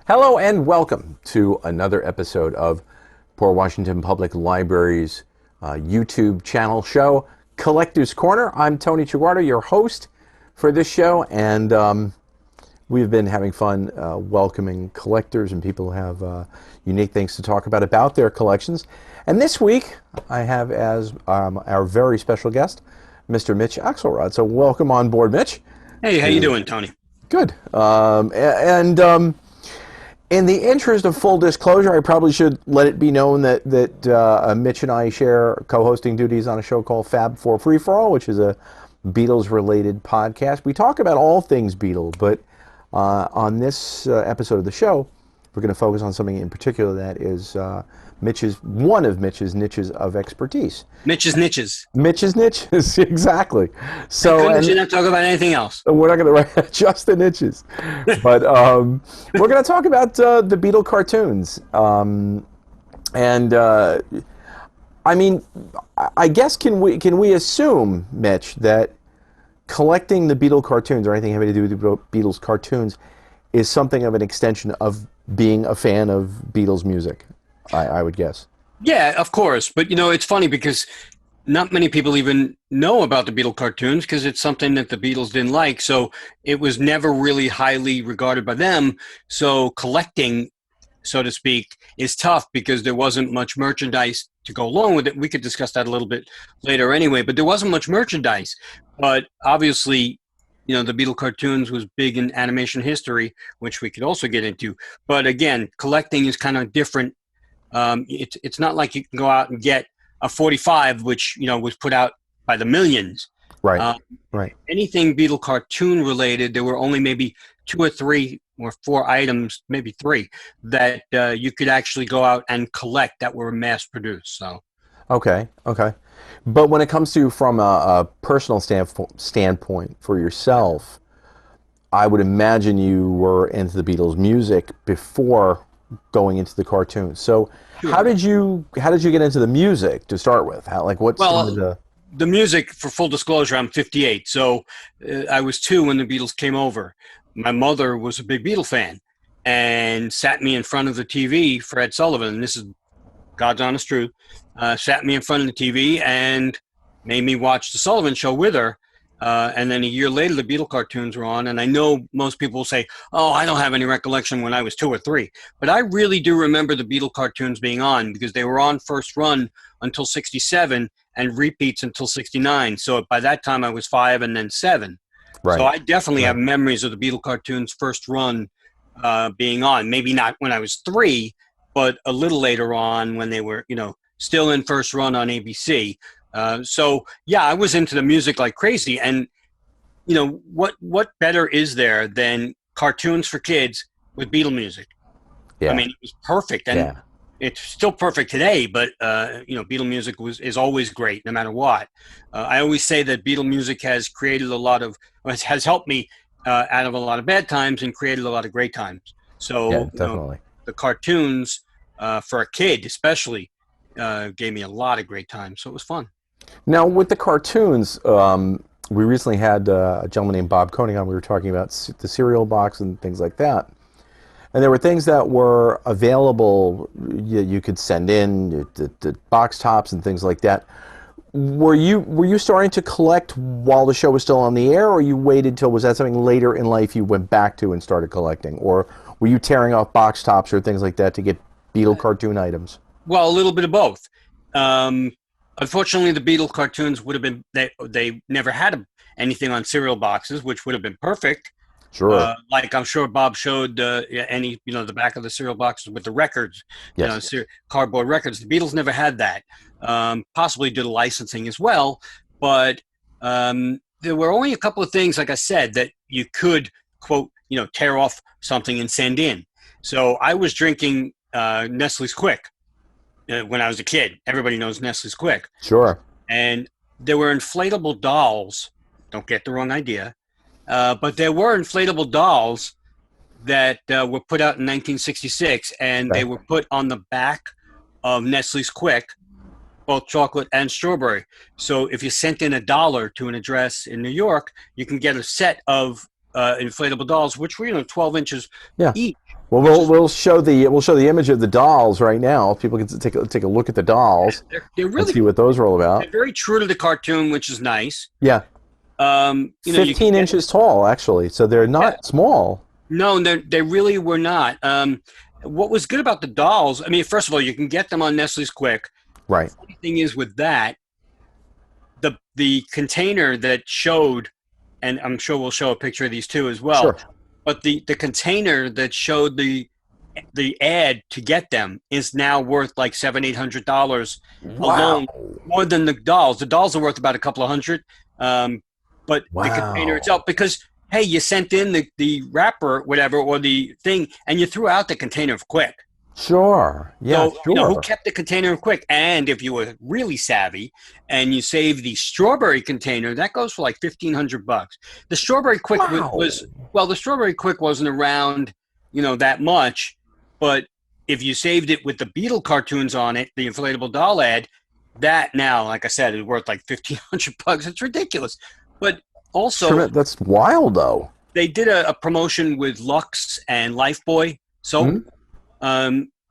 Hello and welcome to another episode of Port Washington Public Library's YouTube channel show, Collector's Corner. I'm Tony Traguardo, your host for this show, and we've been having fun welcoming collectors and people who have unique things to talk about their collections. And this week, I have as our very special guest, Mr. Mitch Axelrod. So welcome on board, Mitch. Hey, how you doing, Tony? Good. In the interest of full disclosure, I probably should let it be known that Mitch and I share co-hosting duties on a show called Fab Four Free For All, which is a Beatles-related podcast. We talk about all things Beatles, but on this episode of the show, we're going to focus on something in particular that is one of Mitch's niches of expertise. Mitch's niches. Mitch's niches, exactly. So Couldn't you not talk about anything else? we're not going to write just the niches, but we're going to talk about the Beatle cartoons. I mean, I guess can we assume, Mitch, that collecting the Beatle cartoons or anything having to do with the Beatles cartoons is something of an extension of being a fan of Beatles music? I would guess. Yeah, of course. But, it's funny because not many people even know about the Beatle cartoons because it's something that the Beatles didn't like. So it was never really highly regarded by them. So collecting, so to speak, is tough because there wasn't much merchandise to go along with it. We could discuss that a little bit later anyway, but there wasn't much merchandise. But obviously, the Beatle cartoons was big in animation history, which we could also get into. But again, collecting is kind of different. It's not like you can go out and get a 45, which was put out by the millions. Right. Right. Anything Beatle cartoon related, there were only maybe 2 or 3 or 4 items, maybe 3, that you could actually go out and collect that were mass produced. So. Okay. But when it comes to from a personal standpoint for yourself, I would imagine you were into the Beatles music before going into the cartoons. So Sure. how did you get into the music to start with? The music, for full disclosure, I'm 58, so I was 2 when the Beatles came over. My mother was a big Beatle fan and sat me in front of the TV for Ed Sullivan, and this is God's honest truth, sat me in front of the TV and made me watch the Sullivan Show with her. And then a year later, the Beatle cartoons were on. And I know most people will say, oh, I don't have any recollection when I was 2 or 3. But I really do remember the Beatle cartoons being on because they were on first run until 67 and repeats until 69. So by that time, I was 5 and then 7. Right. So I definitely have memories of the Beatle cartoons first run being on. Maybe not when I was 3, but a little later on when they were, still in first run on ABC. So yeah, I was into the music like crazy, and what better is there than cartoons for kids with Beatle music? Yeah. I mean, it was perfect, and it's still perfect today. But Beatle music is always great, no matter what. I always say that Beatle music has created has helped me out of a lot of bad times and created a lot of great times. So Yeah, definitely. the cartoons for a kid, especially, gave me a lot of great times. So it was fun. Now, with the cartoons, we recently had a gentleman named Bob Koenig on. We were talking about the cereal box and things like that. And there were things that were available you could send in, the box tops and things like that. Were you starting to collect while the show was still on the air, or you waited till, was that something later in life you went back to and started collecting? Or were you tearing off box tops or things like that to get Beatle cartoon items? Well, a little bit of both. Unfortunately, the Beatle cartoons would have been, they never had anything on cereal boxes, which would have been perfect. Sure. Like I'm sure Bob showed the back of the cereal boxes with the records, Yes. cardboard records. The Beatles never had that. Possibly due to licensing as well, but there were only a couple of things, like I said, that you could, quote, tear off something and send in. So I was drinking Nestle's Quick when I was a kid. Everybody knows Nestle's Quick. Sure. And there were inflatable dolls. Don't get the wrong idea. But there were inflatable dolls that were put out in 1966, and they were put on the back of Nestle's Quick, both chocolate and strawberry. So if you sent in $1 to an address in New York, you can get a set of inflatable dolls, which were 12 inches each. Well, we'll show the image of the dolls right now. People can take a look at the dolls they're and really see what those are all they're about. very true to the cartoon, which is nice. Yeah, You can 15 get inches tall, actually, so they're yeah. not small. No, they really were not. What was good about the dolls? I mean, first of all, you can get them on Nestle's Quick. Right. The funny thing is with that, the container that showed, and I'm sure we'll show a picture of these too as well. Sure. But the container that showed the ad to get them is now worth like $700-800 Wow. alone, more than the dolls. The dolls are worth about a couple of hundred, but the container Wow. itself, because hey, you sent in the wrapper, whatever, or the thing, and you threw out the container quick. Sure. Yeah. So, Sure. who kept the container quick? And if you were really savvy and you saved the strawberry container, that goes for like $1,500. The strawberry quick Wow. the strawberry quick wasn't around, that much. But if you saved it with the Beatle cartoons on it, the inflatable doll ad, that now, like I said, is worth like $1,500. It's ridiculous. But also, That's wild, though. they did a promotion with Lux and Lifebuoy soap. Mhm.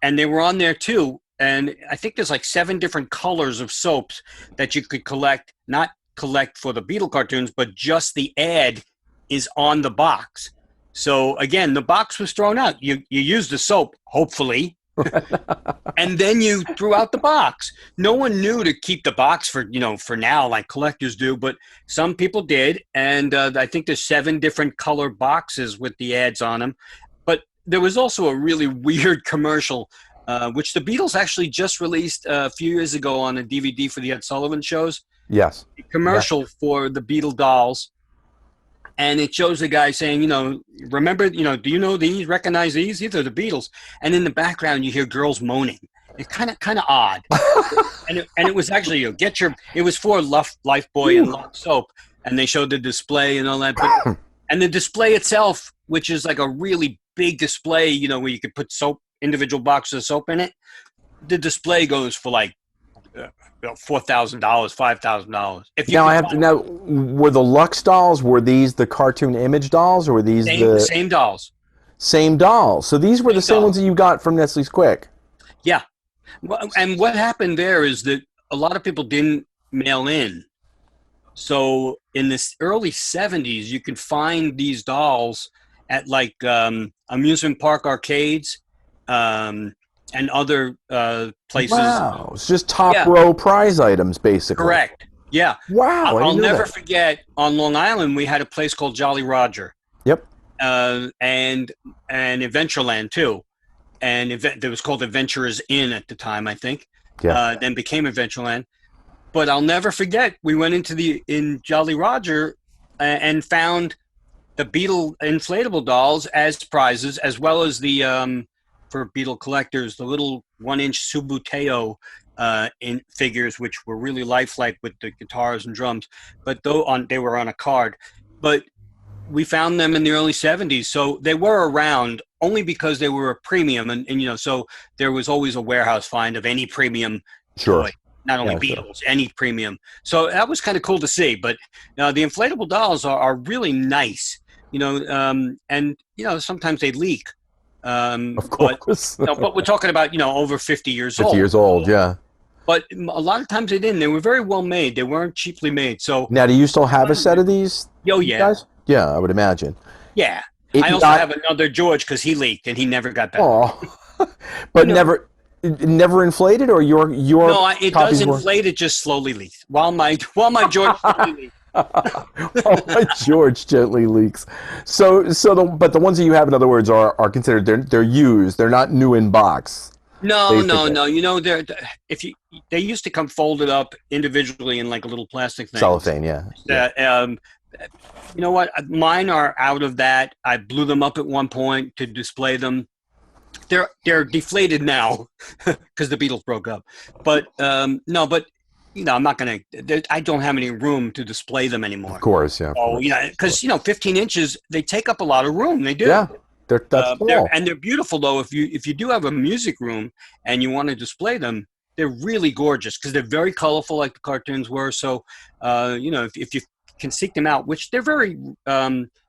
And they were on there too. And I think there's like 7 different colors of soaps that you could collect, not collect for the Beatle cartoons, but just the ad is on the box. So again, the box was thrown out. You used the soap, hopefully, and then you threw out the box. No one knew to keep the box for now, like collectors do, but some people did. And I think there's 7 different color boxes with the ads on them. But there was also a really weird commercial, which the Beatles actually just released a few years ago on a DVD for the Ed Sullivan shows. Yes. A commercial for the Beatle dolls. And it shows the guy saying, remember, do you know these? Recognize these? These are the Beatles. And in the background, you hear girls moaning. It's kind of odd. and it was actually, it was for Lifebuoy and Lux soap. And they showed the display and all that. But, and the display itself, which is like a really big display, where you could put individual boxes of soap in it. The display goes for like $4,000, $5,000. Now, were the Lux dolls, were these the cartoon image dolls, or were these same dolls? Same dolls. So these were the same ones that you got from Nestle's Quick. Yeah. And what happened there is that a lot of people didn't mail in. So in the early 70s, you could find these dolls at like amusement park arcades and other places. Wow. It's just top row prize items, basically. Correct. Yeah. Wow. I'll never forget, on Long Island, we had a place called Jolly Roger. Yep. And Adventureland, too. And it was called Adventurers Inn at the time, I think. Yeah. Then became Adventureland. But I'll never forget, we went in Jolly Roger and found the Beatle inflatable dolls as prizes, as well as the for Beatle collectors, the little 1-inch Subuteo in figures, which were really lifelike with the guitars and drums. But they were on a card. But we found them in the early 70s, so they were around only because they were a premium, and so there was always a warehouse find of any premium toy. Not only Beatles, any premium. So that was kind of cool to see. But the inflatable dolls are really nice, and sometimes they leak. Of course. But we're talking about over 50 years old. 50 years old, yeah. But a lot of times they didn't. They were very well made. They weren't cheaply made. So now, do you still have a set of these? Oh yeah, guys? Yeah, I would imagine. Yeah, I also have another George because he leaked and he never got back. Oh, but never inflated, or your no, it does inflate. It just slowly leaks while my George slowly leaks. Oh, my George gently leaks. But the ones that you have, in other words, are considered they're used. They're not new in box. No. They used to come folded up individually in like a little plastic thing. Cellophane, yeah. You know what? Mine are out of that. I blew them up at one point to display them. They're deflated now because the Beatles broke up. But no, but I'm not gonna. I don't have any room to display them anymore. Of course, yeah. Oh, because 15 inches, they take up a lot of room. They do. Yeah, that's cool. They're beautiful though. If you do have a music room and you want to display them, they're really gorgeous because they're very colorful, like the cartoons were. So, if you can seek them out, which they're very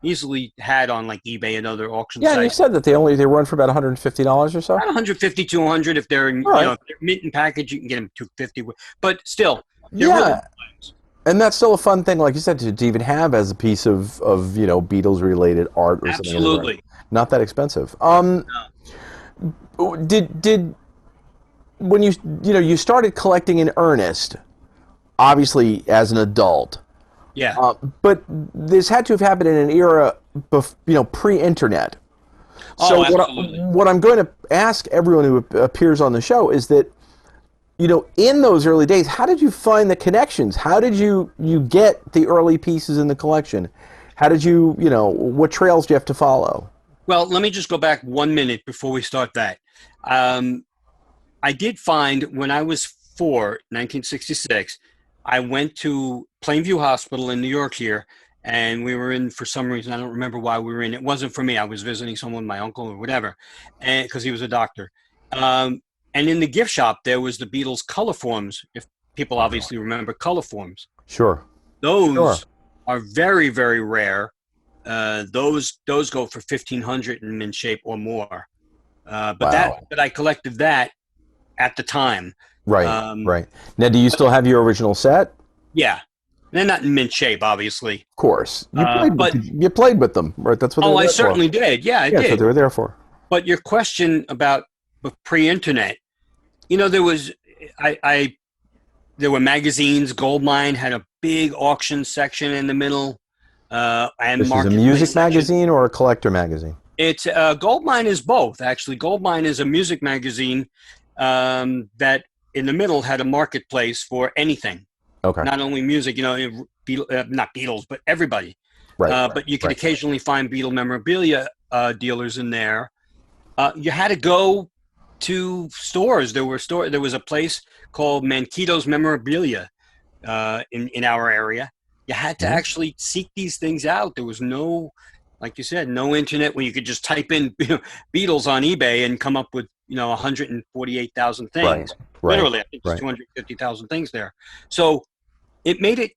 easily had on like eBay and other auction Yeah, and you sites. said that they run for about $150 or so. Around 150, 200 if they're in, All right. if they're mint and package, you can get them 250. But still, they're really Yeah, and that's still a fun thing, like you said, to even have as a piece of Beatles related art or something. absolutely. Not that expensive. No. Did when you started collecting in earnest, obviously as an adult, Yeah. but this had to have happened in an era, pre-internet. So Oh, absolutely. what I'm going to ask everyone who appears on the show is that, in those early days, how did you find the connections? How did you get the early pieces in the collection? How did what trails do you have to follow? Well, let me just go back 1 minute before we start that. I did find when I was 4, 1966, I went to Plainview Hospital in New York here, and we were in, for some reason, I don't remember why we were in. It wasn't for me. I was visiting someone, my uncle or whatever, and because he was a doctor. And in the gift shop, there was the Beatles color forms, if people obviously remember color forms. Sure. Those are very, very rare. Those go for 1,500 in mint shape or more. But I collected that at the time. Right, right. Now, do you still have your original set? Yeah. They're not in mint shape, obviously. Of course. You played with them, right? That's what they were there I certainly did. Yeah, I did. That's what they were there for. But your question about pre-internet, there were magazines. Goldmine had a big auction section in the middle. And this is a music magazine or a collector magazine? It's Goldmine is both, actually. Goldmine is a music magazine that in the middle had a marketplace for anything. Okay. Not only music, not Beatles, but everybody. Right. But you could occasionally find Beatle memorabilia dealers in there. You had to go to stores. There was a place called Manquito's Memorabilia in our area. You had to actually seek these things out. There was no, like you said, no internet where you could just type in Beatles on eBay and come up with 148,000 things. Right. Literally, I think there's 250,000 things there. So it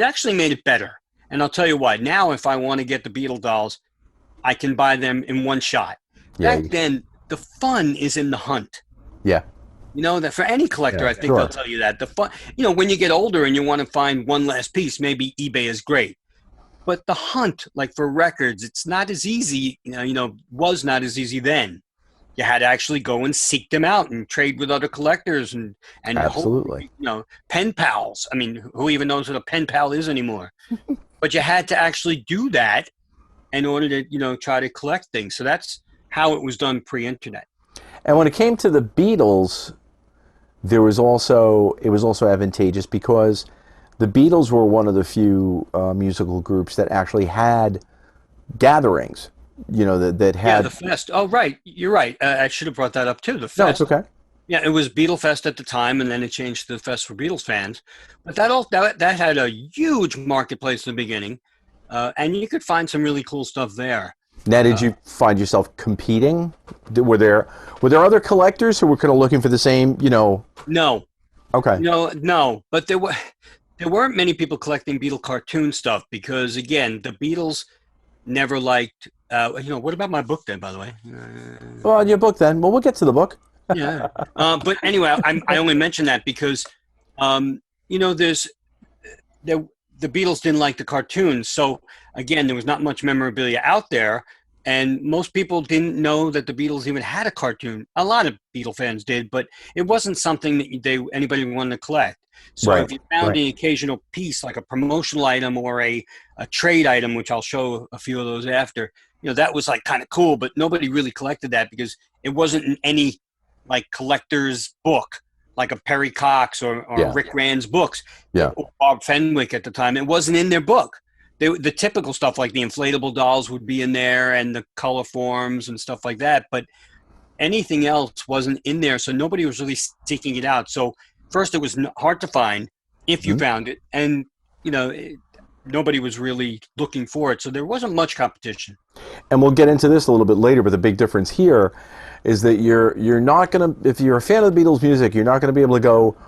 actually made it better. And I'll tell you why. Now, if I want to get the Beatle dolls, I can buy them in one shot. Yeah. Back then, the fun is in the hunt. Yeah. That for any collector, I think they'll tell you that. The fun, when you get older and you want to find one last piece, maybe eBay is great. But the hunt, like for records, it's not as easy, was not as easy then. You had to actually go and seek them out and trade with other collectors and absolutely, pen pals. I mean, who even knows what a pen pal is anymore? But you had to actually do that in order to, try to collect things. So that's how it was done pre-internet. And when it came to the Beatles, it was also advantageous because the Beatles were one of the few musical groups that actually had gatherings. That had the fest. Oh, right, you're right. I should have brought that up too. The fest. No, it's okay. Yeah, it was Beatle Fest at the time, and then it changed to the Fest for Beatles fans. But that had a huge marketplace in the beginning, and you could find some really cool stuff there. Now, did you find yourself competing? Were there other collectors who were kind of looking for the same? No. Okay. No. But there weren't many people collecting Beatle cartoon stuff because, again, the Beatles never liked. What about my book then? By the way. Well, your book then. Well, we'll get to the book. Yeah. But anyway, I only mention that because, the Beatles didn't like the cartoons. So again, there was not much memorabilia out there. And most people didn't know that the Beatles even had a cartoon. A lot of Beatle fans did, but it wasn't something that anybody wanted to collect. So if you found an occasional piece, like a promotional item or a trade item, which I'll show a few of those after, that was like kind of cool, but nobody really collected that because it wasn't in any like collector's book, like a Perry Cox or Rick Rand's books, or Bob Fenwick at the time. It wasn't in their book. The typical stuff like the inflatable dolls would be in there and the color forms and stuff like that. But anything else wasn't in there. So nobody was really seeking it out. So first it was hard to find if you found it. And, nobody was really looking for it. So there wasn't much competition. And we'll get into this a little bit later, but the big difference here is that you're not going to, if you're a fan of the Beatles music, you're not going to be able to go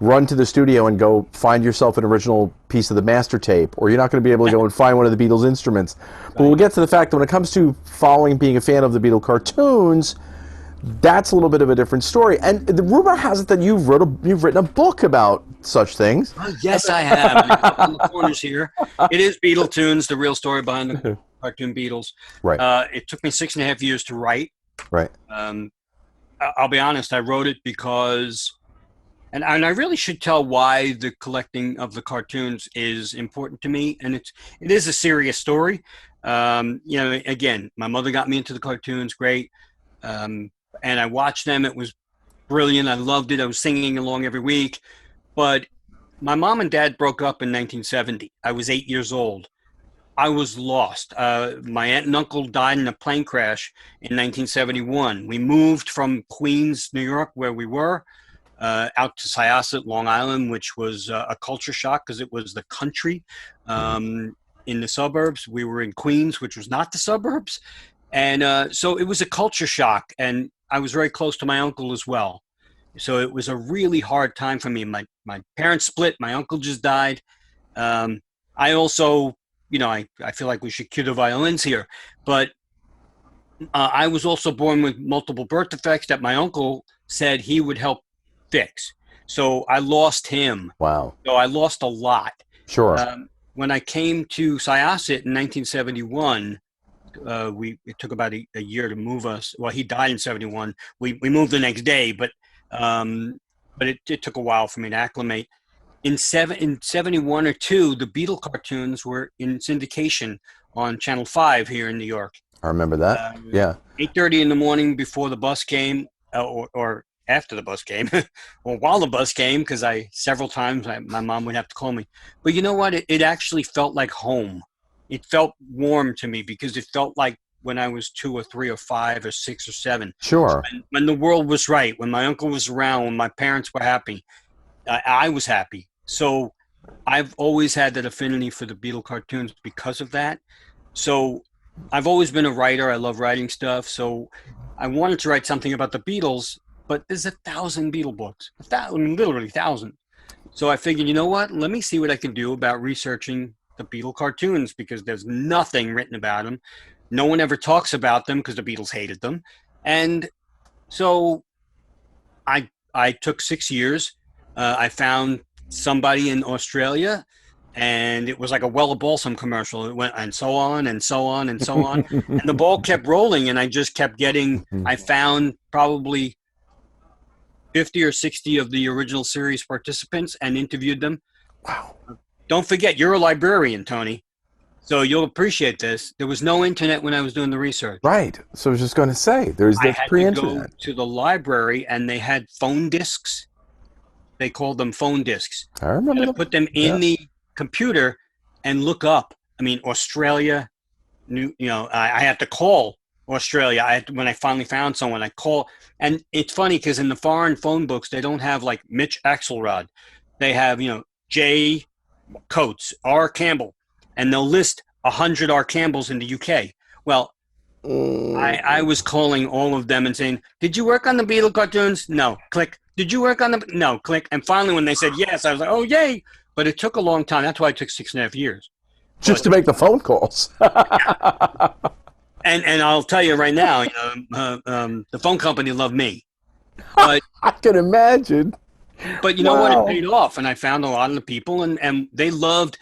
run to the studio and go find yourself an original piece of the master tape, or you're not going to be able to go and find one of the Beatles instruments. But we'll get to the fact that when it comes to following, being a fan of the Beatle cartoons, that's a little bit of a different story. And the rumor has it that you've written a book about such things. Yes, I have. And it's up on the corners here. It is Beatletoons, the real story behind the cartoon Beatles. Right. It took me 6.5 years to write. Right. I'll be honest, I wrote it because, and I really should tell why the collecting of the cartoons is important to me. And it is a serious story. Again, my mother got me into the cartoons, great. And I watched them. It was brilliant. I loved it. I was singing along every week. But my mom and dad broke up in 1970. I was 8 years old. I was lost. My aunt and uncle died in a plane crash in 1971. We moved from Queens, New York, where we were, out to Syosset, Long Island, which was a culture shock because it was the country in the suburbs. We were in Queens, which was not the suburbs. And so it was a culture shock. And I was very close to my uncle as well. So it was a really hard time for me. My parents split. My uncle just died. I also, I feel like we should cue the violins here. But I was also born with multiple birth defects that my uncle said he would help fix. So I lost him. Wow. So I lost a lot. Sure. When I came to Syosset in 1971, it took about a year to move us. Well, he died in 71. We moved the next day, but it took a while for me to acclimate. In 71 or 2, the Beatle cartoons were in syndication on Channel 5 here in New York. I remember that. Yeah. 8:30 in the morning before the bus came, or after the bus came, or while the bus came, because several times my mom would have to call me. But you know what? It actually felt like home. It felt warm to me because it felt like when I was 2 or 3 or 5 or 6 or 7. Sure. When the world was right, when my uncle was around, when my parents were happy, I was happy. So I've always had that affinity for the Beatle cartoons because of that. So I've always been a writer. I love writing stuff. So I wanted to write something about the Beatles, but there's 1,000 Beatle books, literally 1,000. So I figured, you know what? Let me see what I can do about researching the Beatle cartoons, because there's nothing written about them. No one ever talks about them because the Beatles hated them. And so I took 6 years. I found somebody in Australia, and it was like a Well of Balsam commercial. It went and so on and so on and so on. And the ball kept rolling, and I just kept getting, I found probably 50 or 60 of the original series participants and interviewed them. Wow. Don't forget, you're a librarian, Tony, so you'll appreciate this. There was no internet when I was doing the research. Right. So I was just going to say, there's the pre-internet. I had to go to the library, and they had phone discs. They called them phone discs. I remember. To put them in the computer and look up. I mean, Australia. I had to call Australia. When I finally found someone, I call. And it's funny because in the foreign phone books, they don't have like Mitch Axelrod. They have J. Coates, R. Campbell, and they'll list 100 R. Campbells in the UK. Well, I was calling all of them and saying, "Did you work on the Beatle cartoons?" No. Click. Did you work on them? No. Click. And finally, when they said yes, I was like, "Oh, yay!" But it took a long time. That's why it took 6.5 years. Just to make the phone calls. And I'll tell you right now, the phone company loved me. But I can imagine. But you know what? It paid off, and I found a lot of the people, and they loved.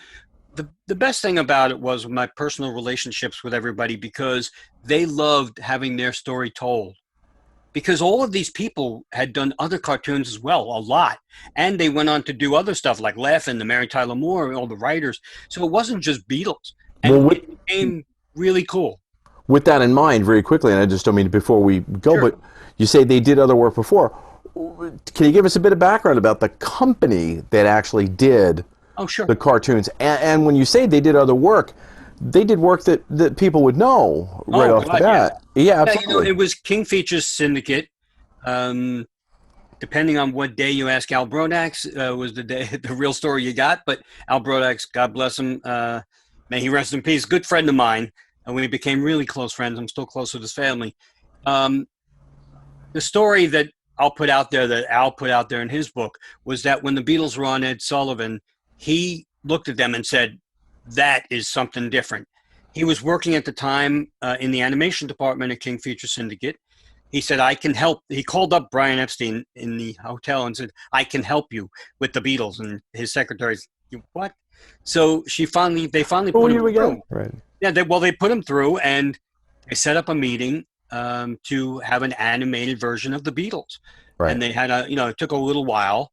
The best thing about it was my personal relationships with everybody, because they loved having their story told. Because all of these people had done other cartoons as well, a lot. And they went on to do other stuff like Laugh-In, the Mary Tyler Moore, all the writers. So it wasn't just Beatles. And it became really cool. With that in mind, very quickly, and I just don't mean before we go, but you say they did other work before. Can you give us a bit of background about the company that actually did the cartoons? And when you say they did other work, they did work that people would know right off the bat. Yeah, absolutely. It was King Features Syndicate. Depending on what day you ask Al Brodax, was the real story you got. But Al Brodax, God bless him, may he rest in peace, good friend of mine. And we became really close friends. I'm still close with his family. The story that I'll put out there that Al put out there in his book was that when the Beatles were on Ed Sullivan, he looked at them and said, that is something different. He was working at the time in the animation department at King Feature Syndicate. He said, I can help. He called up Brian Epstein in the hotel and said, I can help you with the Beatles. And his secretary said, what? So they finally put him through. Right. Yeah, they put him through, and they set up a meeting to have an animated version of the Beatles. Right. And they had it took a little while,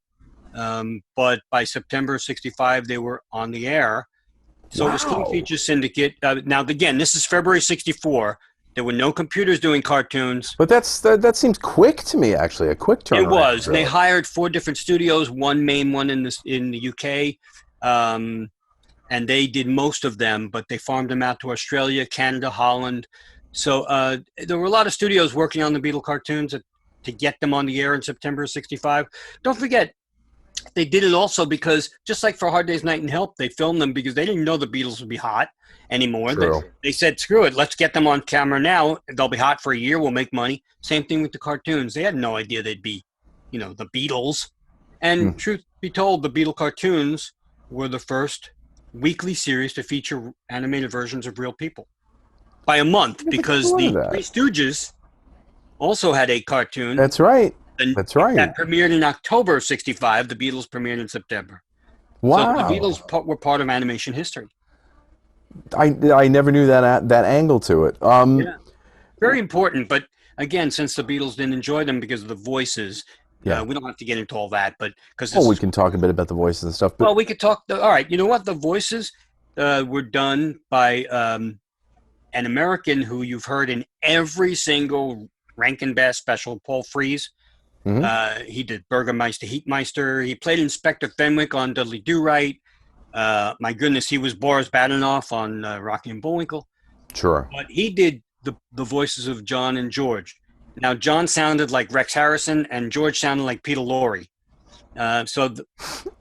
but by September '65 they were on the air. So It was King Feature Syndicate. Now again, this is February '64. There were no computers doing cartoons. But that seems quick to me, actually, a quick turnaround. It was. Really. They hired 4 different studios, one main one in the UK, and they did most of them, but they farmed them out to Australia, Canada, Holland. So there were a lot of studios working on the Beatle cartoons to get them on the air in September '65. Don't forget, they did it also because, just like for Hard Day's Night and Help, they filmed them because they didn't know the Beatles would be hot anymore. They said, screw it, let's get them on camera now. They'll be hot for a year. We'll make money. Same thing with the cartoons. They had no idea they'd be, the Beatles. And truth be told, the Beatle cartoons were the first weekly series to feature animated versions of real people by a month, because the Three Stooges also had a cartoon. That's right. That's right. That premiered in October of '65. The Beatles premiered in September. Wow. So the Beatles were part of animation history. I never knew that angle to it. Yeah. Very important. But again, since the Beatles didn't enjoy them because of the voices, we don't have to get into all that. But we can talk a bit about the voices and stuff. Well, we could talk. All right. You know what? The voices were done by an American who you've heard in every single Rankin Bass special, Paul Frees. He did Burgermeister Heatmeister. He played Inspector Fenwick on Dudley Do-Right. My goodness, he was Boris Badenoff on Rocky and Bullwinkle. Sure. But he did the voices of John and George. Now, John sounded like Rex Harrison, and George sounded like Peter Lorre. It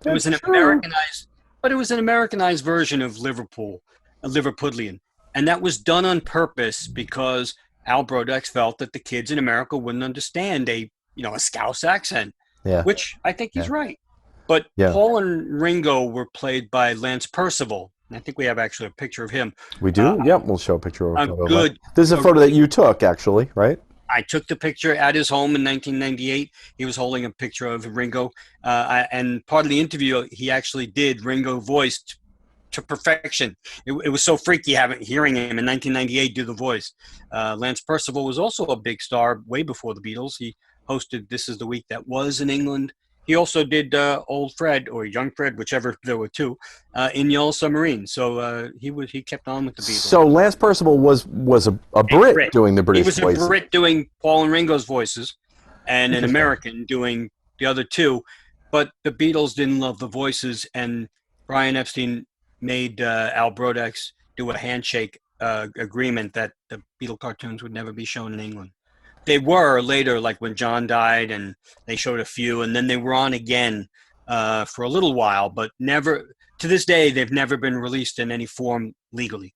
was an Americanized, but it was an Americanized version of Liverpool, a Liverpudlian, and that was done on purpose because Al Brodex felt that the kids in America wouldn't understand a Scouse accent, which I think he's right. But Paul and Ringo were played by Lance Percival. And I think we have actually a picture of him. We do? We'll show a picture of him. Good. This is a photo that you took, actually, right? I took the picture at his home in 1998. He was holding a picture of Ringo. And part of the interview, he actually did Ringo voiced to perfection. It was so freaky hearing him in 1998 do the voice. Lance Percival was also a big star way before the Beatles. He hosted This Is the Week That Was in England. He also did Old Fred or Young Fred, whichever there were two, in Yellow Submarine. So he kept on with the Beatles. So Lance Percival was a Brit doing the British voices. He was a Brit doing Paul and Ringo's voices, and an American doing the other two. But the Beatles didn't love the voices, and Brian Epstein made Al Brodex do a handshake agreement that the Beatle cartoons would never be shown in England. They were later, like when John died, and they showed a few, and then they were on again for a little while, but never, to this day, they've never been released in any form legally.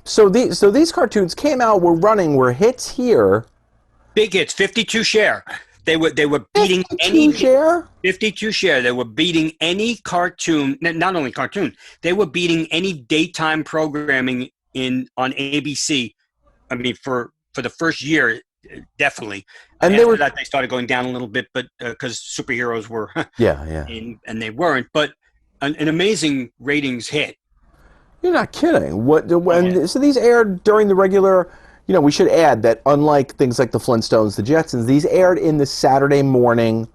So these cartoons came out, were hits here. Big hits, 52 share. They were beating 52 share. They were beating any cartoon, not only cartoon, they were beating any daytime programming on ABC. I mean, for the first year, definitely. And after that, they started going down a little bit, but because superheroes were and they weren't. But an amazing ratings hit. You're not kidding. So these aired during the regular. We should add that unlike things like the Flintstones, the Jetsons, these aired in the Saturday morning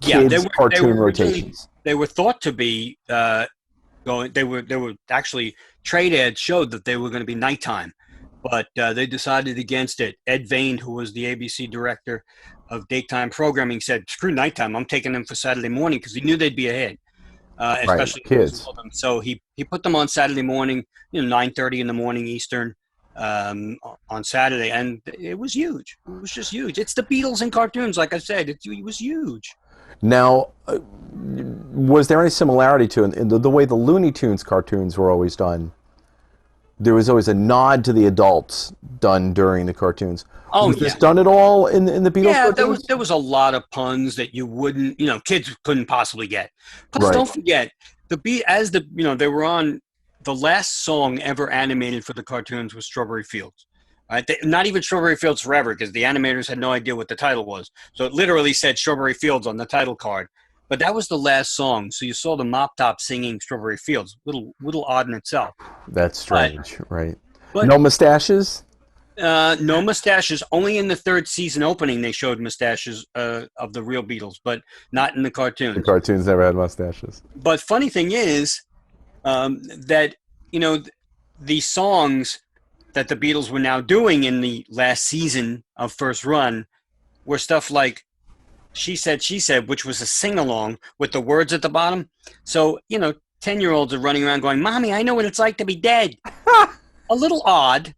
kids cartoon rotations. They were thought to be going. They were actually trade ads showed that they were going to be nighttime. But they decided against it. Ed Vane, who was the ABC director of daytime programming, said, screw nighttime. I'm taking them for Saturday morning because he knew they'd be a hit, especially kids. So he put them on Saturday morning, 9:30 in the morning Eastern on Saturday. And it was huge. It was just huge. It's the Beatles in cartoons, like I said. It was huge. Now, was there any similarity to in the way the Looney Tunes cartoons were always done? there was always a nod to the adults done during the cartoons. Oh Was this yeah, done at all in the Beatles yeah. There was cartoons? there was a lot of puns that you wouldn't, kids couldn't possibly get. Plus, Right. don't forget they were on the last song ever animated for the cartoons was Strawberry Fields. Right? Not even Strawberry Fields Forever because the animators had no idea what the title was. So it literally said Strawberry Fields on the title card. But that was the last song. So you saw the Mop Top singing Strawberry Fields. Little odd in itself. That's But strange. Right. but No mustaches? no mustaches. Only in the third season opening they showed mustaches of the real Beatles, but not in the The cartoons. cartoons never had mustaches. But funny thing is that you know the songs that the Beatles were now doing in the last season of First Run were stuff like She Said, which was a sing along with the words at the bottom. So, 10-year-olds are running around going, Mommy, I know what it's like to be dead. A little odd.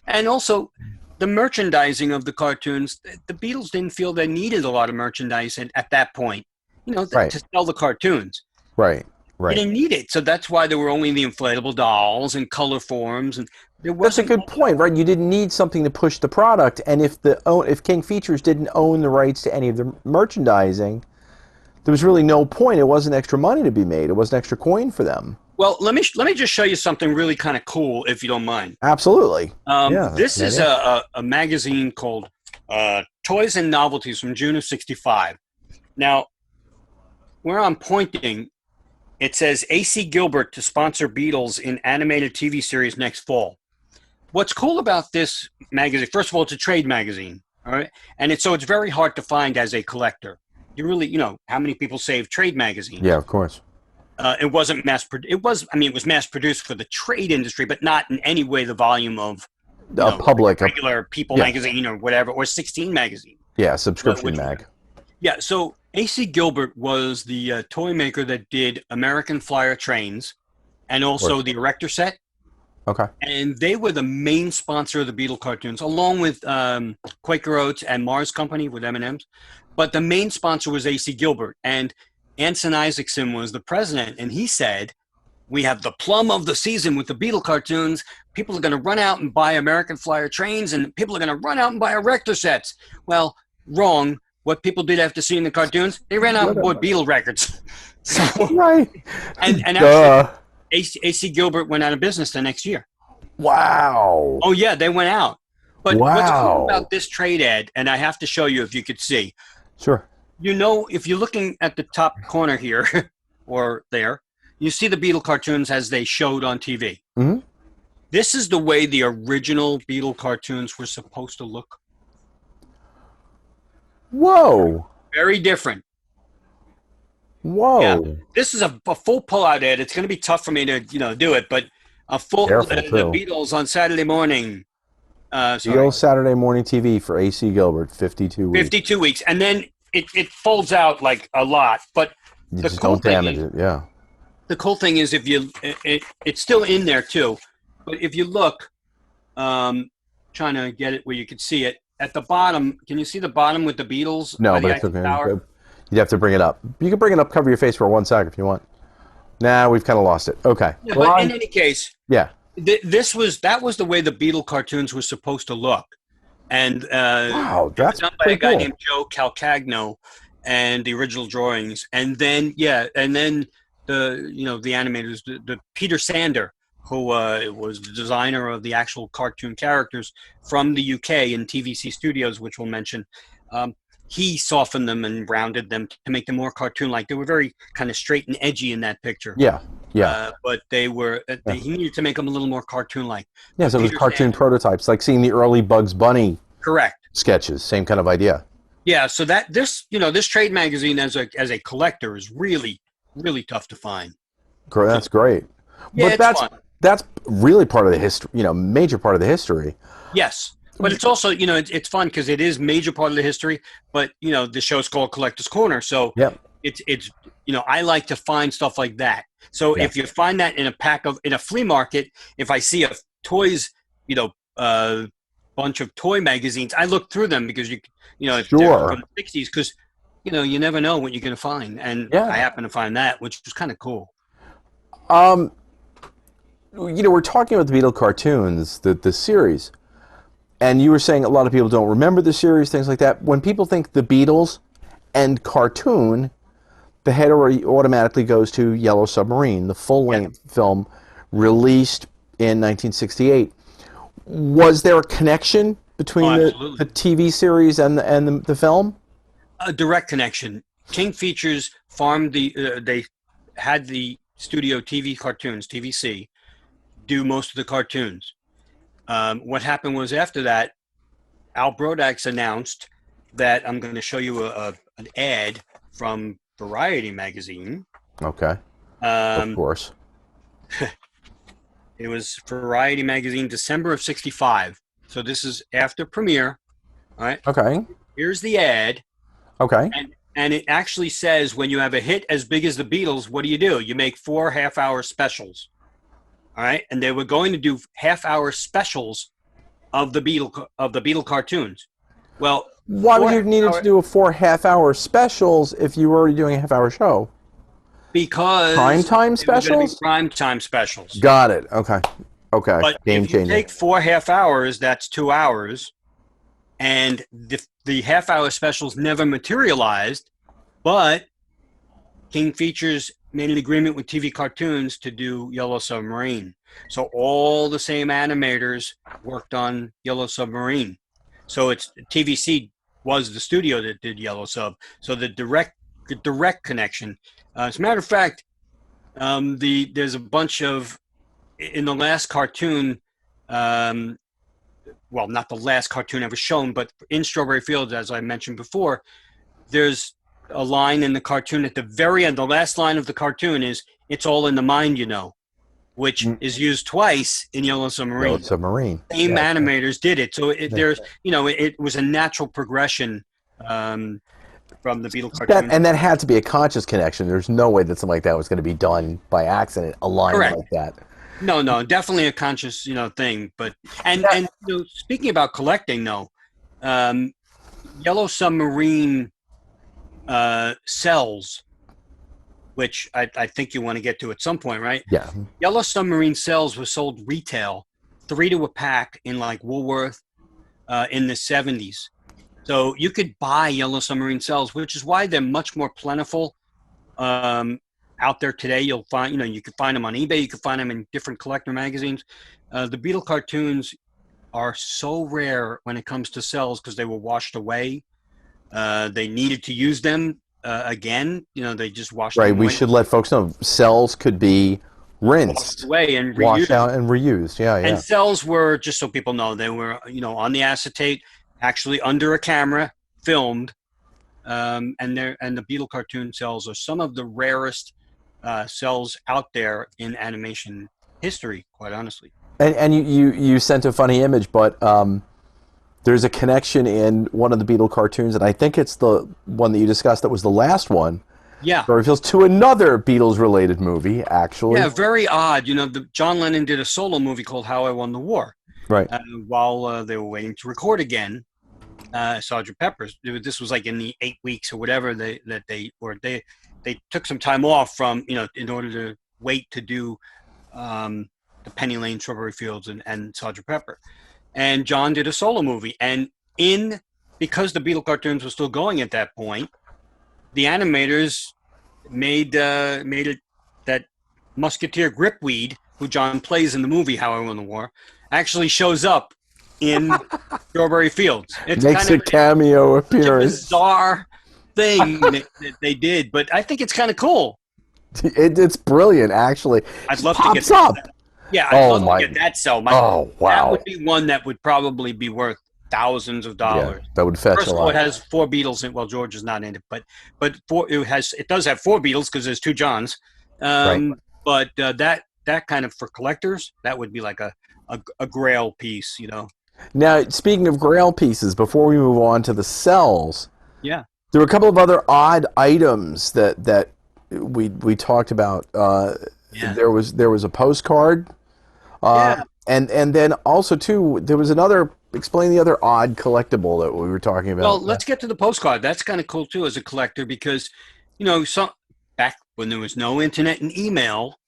And also the merchandising of the cartoons, the Beatles didn't feel they needed a lot of merchandise at that point, Right. to sell the cartoons. Right. They Right. didn't need it. So that's why there were only the inflatable dolls and color forms. And there That's a wasn't. good point, right? You didn't need something to push the product, and if King Features didn't own the rights to any of the merchandising, there was really no point. It wasn't extra money to be made. It wasn't extra coin for them. Well, let me just show you something really kind of cool, if you don't mind. Absolutely. Yeah. This That's is an idea. a magazine called Toys and Novelties from June of '65. Now, where I'm pointing, it says A.C. Gilbert to sponsor Beatles in animated TV series next fall. What's cool about this magazine, first of all, it's a trade magazine, all right? And it's very hard to find as a collector. You really, how many people save trade magazines? Yeah, of course. It wasn't it was mass produced for the trade industry, but not in any way the volume of Public. regular People Yeah. magazine or whatever, or 16 magazine. Yeah, subscription Which- mag. Yeah, so A.C. Gilbert was the toy maker that did American Flyer trains and also the Erector set. Okay. And they were the main sponsor of the Beatle cartoons, along with Quaker Oats and Mars Company with M&Ms. But the main sponsor was A.C. Gilbert. And Anson Isaacson was the president. And he said, we have the plum of the season with the Beatle cartoons. People are going to run out and buy American Flyer trains, and people are going to run out and buy Erector sets. Well, wrong. What people did after seeing the cartoons, they ran out and bought Beatle records. So, Right. and Duh. actually, A.C. Gilbert went out of business the next year. Wow. Oh, yeah, they went out. But what's cool Wow. about this trade ad, and I have to show you if you could see, Sure. if you're looking at the top corner here or there, you see the Beatle cartoons as they showed on TV. Mhm. This is the way the original Beatle cartoons were supposed to look. Whoa. Very different. Whoa. Yeah. This is a full pull-out ad. It's going to be tough for me to do it, but a full Careful, the too. Beatles on Saturday morning. The Sorry, old Saturday morning TV for A.C. Gilbert, 52 weeks. 52 weeks, and then it folds out like a lot. But You the just cool don't thing damage is- it. Yeah. the cool thing is it's still in there too. But if you look, trying to get it where you can see it at the bottom. Can you see the bottom with the Beatles? No, by the but it's Eiffel okay. Tower? You'd have to bring it up. You can bring it up, cover your face for 1 sec if you want. Nah, we've kind of lost it. Okay. Yeah, Well, but in any case, yeah. that was the way the Beatle cartoons were supposed to look, and Wow, it was that's done by a pretty guy cool. named Joe Calcagno, and the original drawings, and then the animators, the Peter Sander, who was the designer of the actual cartoon characters from the UK in TVC Studios, which we'll mention. He softened them and rounded them to make them more cartoon-like. They were very kind of straight and edgy in that picture. Yeah. Yeah. But they were. He needed to make them a little more cartoon-like. Yeah, so it was Peter cartoon Sander. prototypes, like seeing the early Bugs Bunny Correct. sketches. Same kind of idea. Yeah. So this trade magazine as a collector is really, really tough to find. That's great. Yeah, But it's fun. that's really part of the history, major part of the history. Yes, but it's also it's fun because it is major part of the history. But the show's called Collector's Corner, so Yep. it's I like to find stuff like that. So Yeah. if you find that in a flea market, if I see a toys bunch of toy magazines, I look through them because if they're Sure. from the '60s, because you never know what you're going to find, and Yeah. I happen to find that, which was kind of cool. we're talking about the Beatle cartoons, the series, and you were saying a lot of people don't remember the series, things like that. When people think the Beatles and cartoon, the head automatically goes to Yellow Submarine, the Yeah. full-length film released in 1968. Was there a connection Oh, between the absolutely. TV series and the film? A direct connection. King Features farmed they had the studio TV cartoons, TVC, do most of the cartoons. What happened was after that, Al Brodax announced that I'm going to show you an ad from Variety magazine. Okay, of Um, course. it was Variety magazine, December of '65. So this is after premiere. All right. Okay, Here's the ad, okay. and it actually says when you have a hit as big as the Beatles, what do? You make 4 half-hour specials. All right, and they were going to do half-hour specials of the Beatle cartoons. Well, Why would four you half have needed to hour do a 4 half-hour specials if you were already doing a half-hour show? Prime because time they were going to be specials? prime time specials. Got it. Okay. Okay. But Game if you changing. take 4 half hours, that's 2 hours, and the half-hour specials never materialized. But King Features made an agreement with TV Cartoons to do Yellow Submarine. So all the same animators worked on Yellow Submarine. So it's TVC was the studio that did Yellow Sub. So the direct connection. As a matter of fact, there's a bunch of in the last cartoon. Well, not the last cartoon ever shown, but in Strawberry Fields, as I mentioned before, there's a line in the cartoon at the very end. The last line of the cartoon is "It's all in the mind, you know," which Mm, is used twice in Yellow Yellow Submarine. Submarine. Same Yeah. animators did it, so Yeah. it was a natural progression um, from the Beatle That cartoon. and that had to be a conscious connection. There's no way that something like that was going to be done by accident, a line Correct. like that. No, no, definitely a conscious thing. But Yeah. and speaking about collecting, though, um, Yellow Submarine sells, which I think you want to get to at some point, right? Yeah. Yellow Submarine cells were sold retail, 3 to a pack in like Woolworth in the '70s. So you could buy Yellow Submarine cells, which is why they're much more plentiful um, out there today. You'll find, you can find them on eBay. You can find them in different collector magazines. The Beatle cartoons are so rare when it comes to cells because they were washed away. They needed to use them again. They just washed Right. them We away. should let folks know cells could be Washed rinsed, away and washed reused. out, and reused. Yeah. And Yeah. cells were, just so people know, they were, on the acetate, actually under a camera, filmed. And the Beetle cartoon cells are some of the rarest cells out there in animation history, quite honestly. And you sent a funny image, but there's a connection in one of the Beatle cartoons, and I think it's the one that you discussed that was the last one, Yeah. where it feels to another Beatles-related movie, actually. Yeah, very odd. John Lennon did a solo movie called How I Won the War Right. while they were waiting to record again. Sergeant Pepper's. This was like in the 8 weeks or whatever they took some time off from in order to wait to do the Penny Lane, Strawberry Fields, and Sergeant Pepper. And John did a solo movie, and because the Beatle cartoons were still going at that point, the animators made it that Musketeer Gripweed, who John plays in the movie How I Won the War, actually shows up in Strawberry Fields. It's Makes kind a cameo of a appearance. bizarre thing that they did, but I think it's kind of cool. It's brilliant, actually. I'd Just love to get pops up. Yeah, I'd Oh love my! to get that cell. Oh That wow! would be one that would probably be worth thousands of Yeah, dollars. that would fetch First a of all, it lot. has 4 Beatles in. Well, George is not in it, but it does have 4 Beatles because there's 2 Johns. Right. But that kind of for collectors, that would be like a grail piece, Now, speaking of Grail pieces, before we move on to the cells, Yeah. there were a couple of other odd items that we talked about. Yeah. There was a postcard, Yeah. and then also too there was another. Explain the other odd collectible that we were talking about. Well, let's get to the postcard. That's kind of cool too as a collector because, back when there was no internet and email,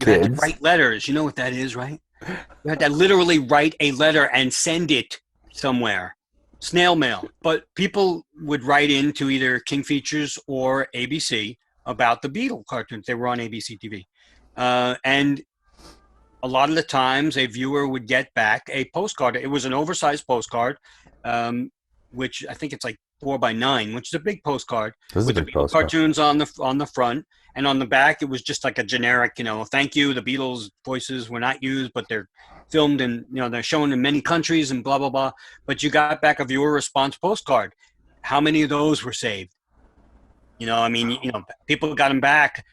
You had to Kids. write letters. You know what that is, right? You had to literally write a letter and send it somewhere, snail mail. But people would write into either King Features or ABC about the Beatle cartoons. They were on ABC TV. And a lot of the times a viewer would get back a postcard. It was an oversized postcard, which I think it's like 4x9, which is a big postcard This is a with the big Beatles postcard. cartoons on the front, and on the back it was just like a generic, thank you. The Beatles voices were not used, but they're filmed and they're shown in many countries and blah blah blah. But you got back a viewer response postcard. How many of those were saved? People got them back.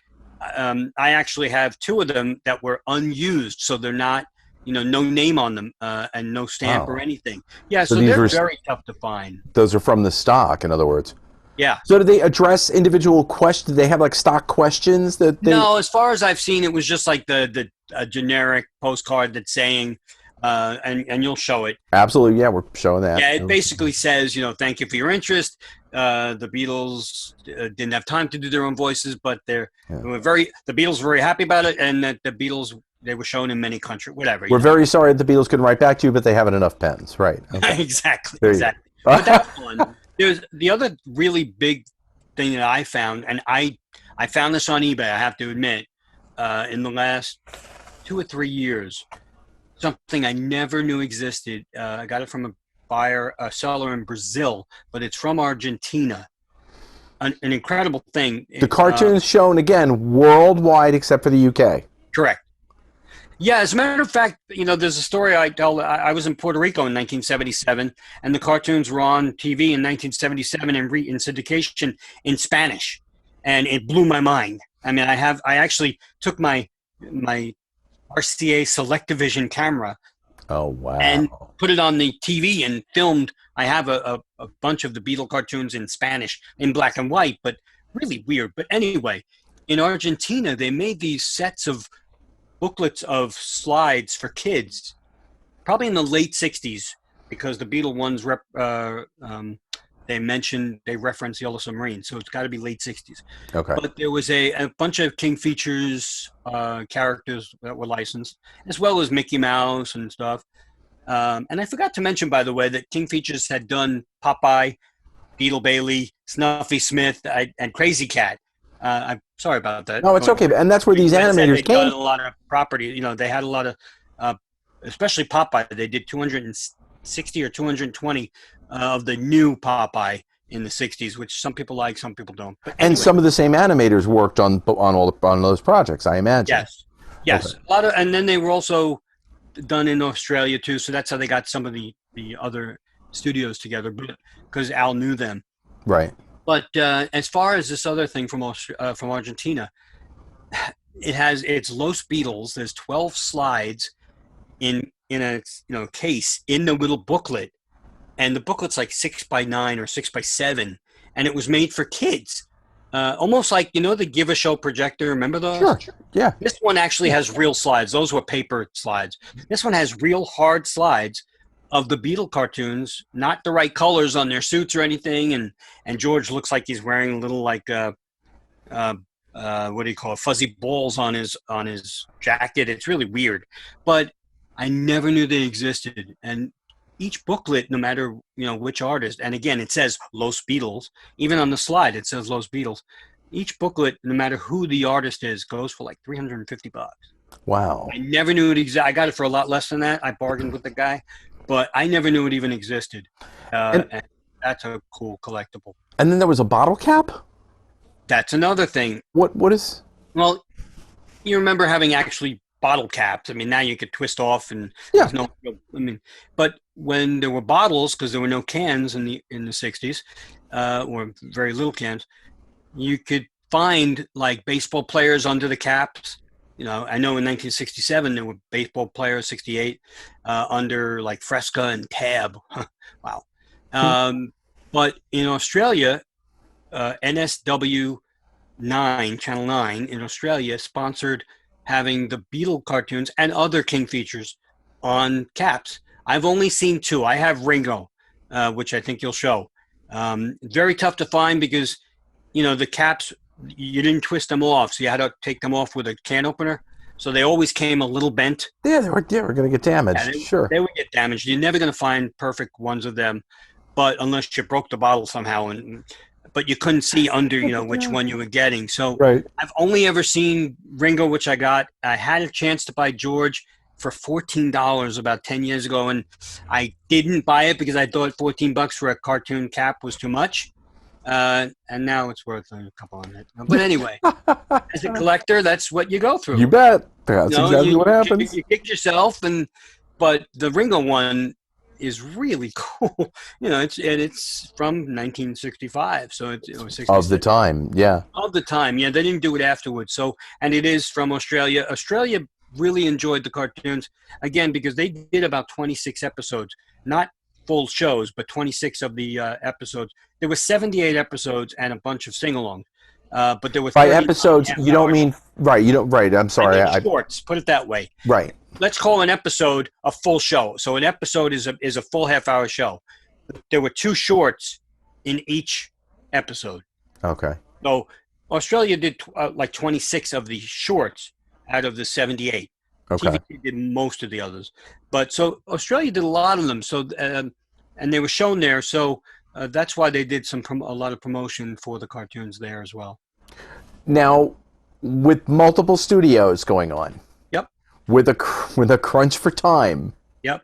I actually have 2 of them that were unused, so they're not, no name on them and no stamp or Wow. anything. Yeah, So so these they're were very tough to find. those are from the stock, in other words. Yeah. So did they address individual questions? Did they have like stock questions that they? No, as far as I've seen, it was just like the generic postcard that's saying, and you'll show it. Absolutely, yeah, we're showing that. Yeah, it basically says, thank you for your interest. The Beatles didn't have time to do their own voices, but the Beatles were very happy about it, and that the Beatles, they were shown in many countries, whatever. We're very sorry that the Beatles couldn't write back to you, but they haven't enough pens, right? Okay. Exactly. There you go. But that's fun. There's the other really big thing that I found, and I found this on eBay, I have to admit, in the last 2 or 3 years. Something I never knew existed. I got it from a seller in Brazil, but it's from Argentina. An incredible thing. The cartoons shown again worldwide except for the UK. Correct. Yeah, as a matter of fact, there's a story I tell. I was in Puerto Rico in 1977, and the cartoons were on TV in 1977 and in syndication in Spanish, and it blew my mind. I mean, I actually took my RCA Selectavision camera. Oh, wow. And put it on the TV and filmed. I have a bunch of the Beatle cartoons in Spanish, in black and white, but really weird. But anyway, in Argentina, they made these sets of booklets of slides for kids, probably in the late 60s, because the Beatle ones they reference Yellow Submarine, so it's got to be late 60s. Okay. But there was a bunch of King Features characters that were licensed, as well as Mickey Mouse and stuff. And I forgot to mention, by the way, that King Features had done Popeye, Beetle Bailey, Snuffy Smith, and Crazy Cat. I'm sorry about that. No, it's okay. And that's where these animators came. Done a lot of property. They had a lot of, especially Popeye. They did 260 or 220 of the new Popeye in the 60s, which some people like, some people don't. But anyway. And some of the same animators worked on those projects, I imagine. Yes. Okay. A lot of, and then they were also done in Australia too. So that's how they got some of the other studios together, because Al knew them. Right. But as far as this other thing from Argentina, it's Los Beatles. There's 12 slides in a case in the little booklet, and the booklet's like 6x9 or 6x7, and it was made for kids, almost like the Give a Show projector. Remember those? Sure. Yeah. This one actually has real slides. Those were paper slides. This one has real hard slides of the Beatle cartoons, not the right colors on their suits or anything, and George looks like he's wearing little like what do you call it, fuzzy balls on his jacket. It's really weird, but I never knew they existed. And each booklet, no matter which artist, and again it says Los Beatles, even on the slide it says Los Beatles. Each booklet, no matter who the artist is, goes for like $350. Wow. I never knew it existed. I got it for a lot less than that. I bargained with the guy, but I never knew it even existed. And that's a cool collectible. And then there was a bottle cap? That's another thing. What is? Well, you remember having actually bottle caps. I mean, now you could twist off and Yeah. But when there were bottles, because there were no cans in the 60s, or very little cans, you could find like baseball players under the caps. I know in 1967 there were baseball players, 68 under like Fresca and Tab. Wow. But in Australia, NSW 9, Channel 9 in Australia sponsored having the Beatle cartoons and other King Features on caps. I've only seen 2. I have Ringo, which I think you'll show. Very tough to find because, the caps, you didn't twist them off, so you had to take them off with a can opener. so they always came a little bent. Yeah, they were going to get damaged. And Sure. they would get damaged. You're never going to find perfect ones of them, but unless you broke the bottle somehow, but you couldn't see under, which one you were getting. So Right. I've only ever seen Ringo, which I got. I had a chance to buy George for $14 about 10 years ago, and I didn't buy it because I thought $14 for a cartoon cap was too much. And now it's worth a couple $100. But anyway, as a collector, that's what you go through. You bet. That's exactly what happens. You kick yourself, but the Ringo one is really cool. It's from 1965, so it's 66. Of the time, yeah. Of the time, yeah. They didn't do it afterwards. So, and it is from Australia. Australia really enjoyed the cartoons again because they did about 26 episodes, not full shows, but 26 of the episodes. There were 78 episodes and a bunch of sing-alongs. But there were by episodes. You don't mean right. You don't right. I'm sorry. Shorts. Put it that way. Right. Let's call an episode a full show. So an episode is a full half-hour show. There were 2 shorts in each episode. Okay. So Australia did like 26 of the shorts out of the 78. Okay. TV did most of the others, but so Australia did a lot of them. So and they were shown there. So that's why they did a lot of promotion for the cartoons there as well. Now, with multiple studios going on. Yep. With a crunch for time. Yep.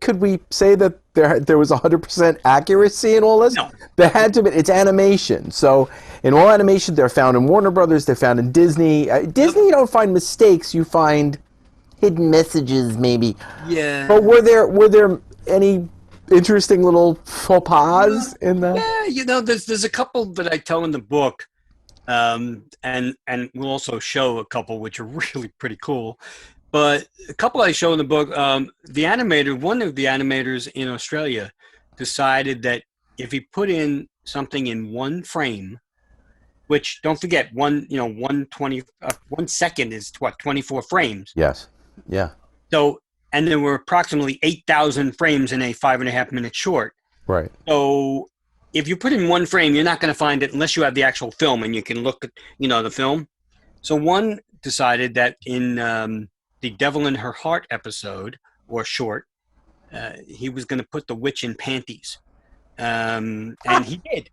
Could we say that there was 100% accuracy in all this? No. There had to be. It's animation. So in all animation, they're found in Warner Brothers. They're found in Disney. Disney, you don't find mistakes. You find hidden messages, maybe. Yeah. But were there any interesting little faux pas in that? Yeah, there's a couple that I tell in the book, and we'll also show a couple which are really pretty cool. But a couple I show in the book, one of the animators in Australia decided that if he put in something in one frame, which don't forget, 1 second is 24 frames. Yes. Yeah. So, and there were approximately 8,000 frames in a 5.5 minute short. Right. So if you put in one frame, you're not going to find it unless you have the actual film and you can look at, the film. So one decided that in the Devil in Her Heart episode or short, he was going to put the witch in panties, and he did.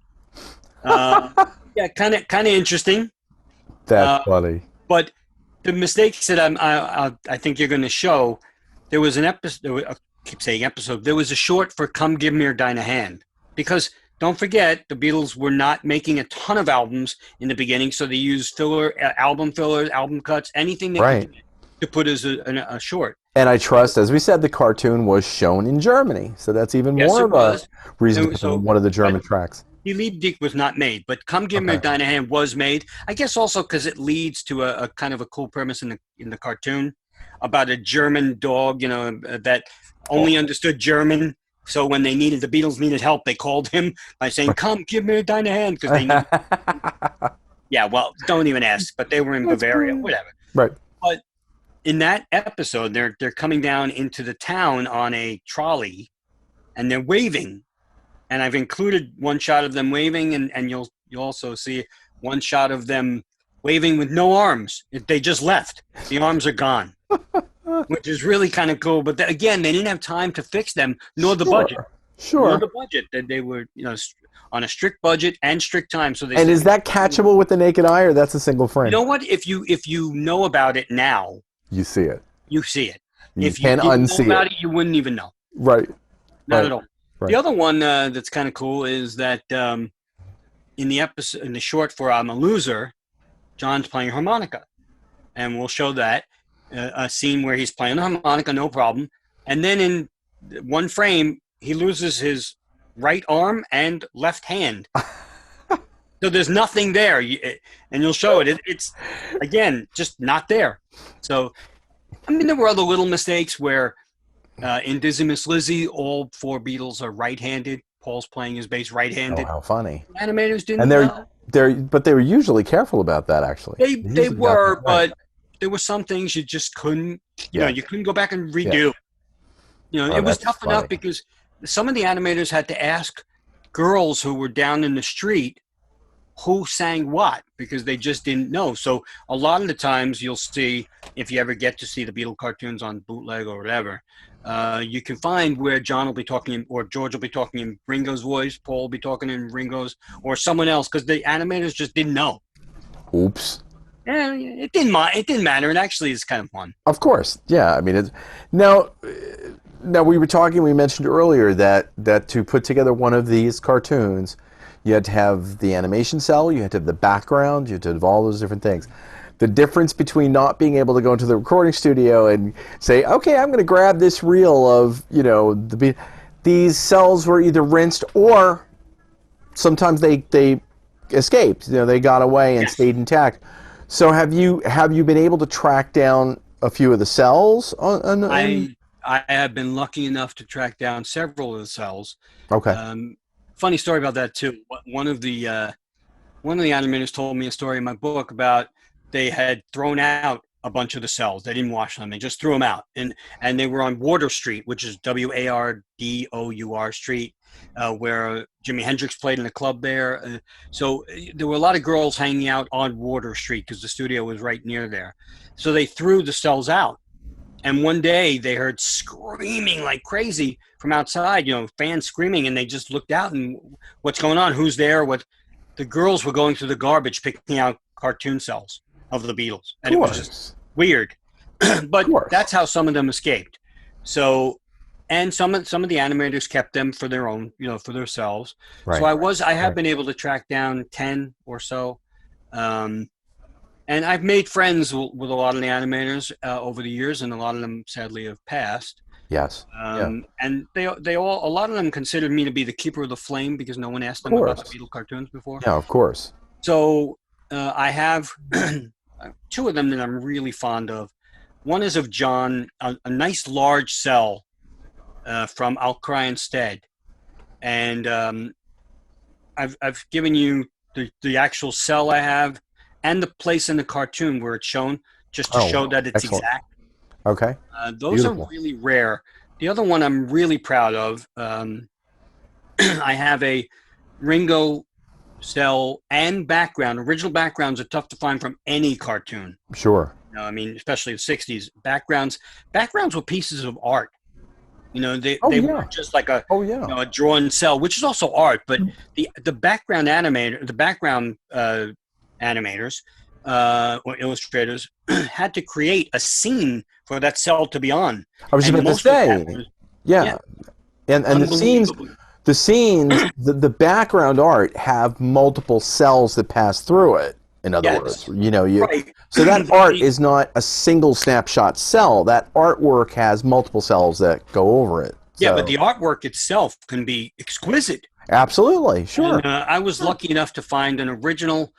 Yeah, kind of interesting. That's funny. But the mistakes that I think you're going to show, there was an episode. I keep saying episode. There was a short for "Come Give Me Your Dinah Hand," because don't forget the Beatles were not making a ton of albums in the beginning, so they used album fillers, album cuts, anything they could to put as a short. And I trust, as we said, the cartoon was shown in Germany, so that's even more of a reason for one of the German tracks. Die Liebdig was not made, but Come Give Me Your Dinah Hand was made. I guess also because it leads to a kind of a cool premise in the cartoon about a German dog, that only understood German. So when the Beatles needed help, they called him by saying, "Come, give me a Dinah Hand," because they knew. Yeah, well, don't even ask. But they were in Bavaria, whatever. Right. But in that episode, they're coming down into the town on a trolley, and they're waving. And I've included one shot of them waving, and you'll also see one shot of them waving with no arms. They just left. The arms are gone, which is really kind of cool. But again, they didn't have time to fix them, nor the budget. Sure. Nor the budget. They were, on a strict budget and strict time. So is that catchable with the naked eye, or that's a single frame? You know what? If you know about it now, you see it. You see it. If you can't unsee know about it, you wouldn't even know. Right. Not at all. Right. The other one that's kind of cool is that in the short for "I'm a Loser," John's playing harmonica, and we'll show that a scene where he's playing the harmonica, no problem. And then in one frame, he loses his right arm and left hand. So there's nothing there, and you'll show it. It's again just not there. So I mean, there were other little mistakes where. In Dizzy Miss Lizzy, all 4 Beatles are right-handed. Paul's playing his bass right-handed. Oh, how funny! Animators didn't. And they were usually careful about that. Actually, they were, but there were some things you just couldn't. You couldn't go back and redo. Yeah. It was tough enough because some of the animators had to ask girls who were down in the street who sang what because they just didn't know. So a lot of the times you'll see, if you ever get to see the Beatle cartoons on bootleg or whatever, you can find where John will be talking or George will be talking in Ringo's voice, Paul will be talking in Ringo's, or someone else, because the animators just didn't know. Oops. Yeah, it didn't matter. And actually, it's kind of fun. Of course, yeah. I mean, now. Now we mentioned earlier that to put together one of these cartoons, you had to have the animation cell, you had to have the background, you had to have all those different things. The difference between not being able to go into the recording studio and say, okay, I'm going to grab this reel of, these cells were either rinsed or sometimes they escaped. They got away and stayed intact. So have you been able to track down a few of the cells I have been lucky enough to track down several of the cells. Okay. Funny story about that too. One of the animators told me a story in my book about they had thrown out a bunch of the cells. They didn't wash them. They just threw them out, and they were on Wardour Street, which is Wardour Street, where Jimi Hendrix played in a club there. So there were a lot of girls hanging out on Wardour Street because the studio was right near there. So they threw the cells out. And one day they heard screaming like crazy from outside, fans screaming, and they just looked out and what's going on? Who's there? What? The girls were going through the garbage picking out cartoon cells of the Beatles. And it was just weird. But that's how some of them escaped. So, and some of the animators kept them for their own, for themselves. Right. So I have been able to track down 10 or so. And I've made friends with a lot of the animators over the years, and a lot of them sadly have passed. Yes. And a lot of them considered me to be the keeper of the flame because no one asked them about the Beatle cartoons before. Yeah, of course. So I have two of them that I'm really fond of. One is of John, a nice large cell from I'll Cry Instead. And I've given you the actual cell I have and the place in the cartoon where it's shown, just to show that it's exact. Okay. Those Beautiful. Are really rare. The other one I'm really proud of, I have a Ringo cell and background. Original backgrounds are tough to find from any cartoon. Sure. Especially the 60s. Backgrounds were pieces of art. They weren't just like a drawn cell, which is also art, but the background animators or illustrators had to create a scene for that cell to be on. I was about to say, and the scenes, the background art have multiple cells that pass through it. In other words, right. So that art is not a single snapshot cell. That artwork has multiple cells that go over it. Yeah, but the artwork itself can be exquisite. Absolutely, sure. And, I was lucky enough to find an original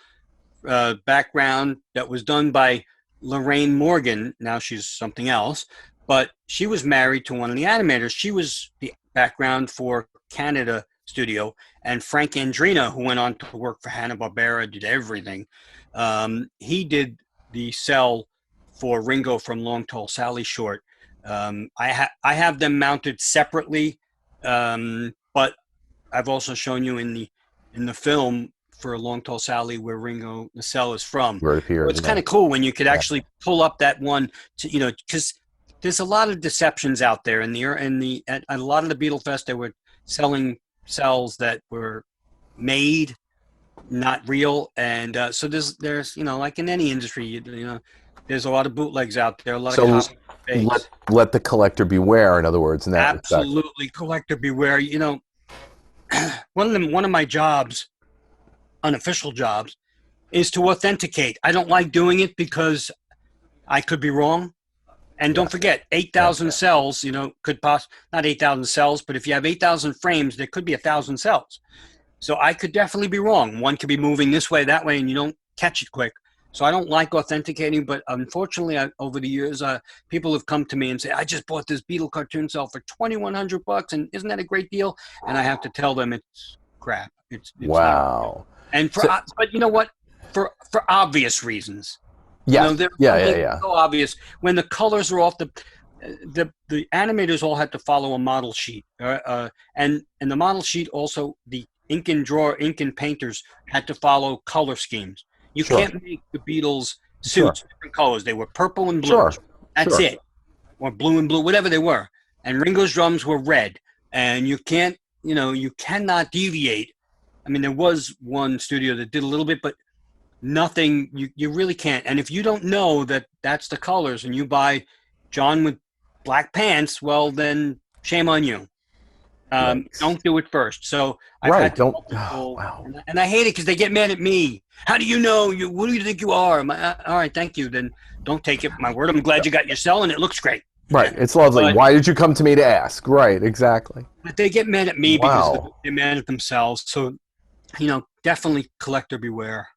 background that was done by Lorraine Morgan. Now she's something else, but she was married to one of the animators. She was the background for Canada Studio, and Frank Andrina, who went on to work for Hanna-Barbera, did everything. He did the cell for Ringo from Long Tall Sally short. I have them mounted separately, but I've also shown you in the film for Long Tall Sally where Ringo the cell is from. Where it appears. So it's kind of cool when you could actually pull up that one to because there's a lot of deceptions out there at a lot of the Beatle Fest. They were selling cells that were made, not real, and so there's like in any industry, there's a lot of bootlegs out there, a lot of copies. Let the collector beware. In other words, in that absolutely respect. Collector beware. One of my jobs, unofficial jobs, is to authenticate. I don't like doing it because I could be wrong. And don't forget, 8,000 cells, could not 8,000 cells, but if you have 8,000 frames, there could be 1,000 cells. So I could definitely be wrong. One could be moving this way, that way, and you don't catch it quick. So I don't like authenticating, but unfortunately, over the years, people have come to me and say, I just bought this Beatle cartoon cell for $2,100, and isn't that a great deal? And I have to tell them it's crap. It's wow. And but you know what? For obvious reasons. Yeah. So obvious. When the colors are off, the animators all had to follow a model sheet, and the model sheet also, the ink and painters had to follow color schemes. You Sure. can't make the Beatles Sure. suits different colors. They were purple and blue. Sure. That's Sure. it. Or blue and blue, whatever they were. And Ringo's drums were red. And you can't, you cannot deviate. I mean, there was one studio that did a little bit, but nothing, you really can't. And if you don't know that that's the colors and you buy John with black pants, well, then shame on you. Right. Don't do it first. So I've Right. had Don't. Oh, multiple, wow. and I hate it because they get mad at me. How do you know? Who do you think you are? All right, thank you. Then don't take it my word. I'm glad you got your cell and it looks great. Right. It's lovely. But, Why did you come to me to ask? Right. Exactly. but they get mad at me because Wow. they're mad at themselves. So, definitely collector beware.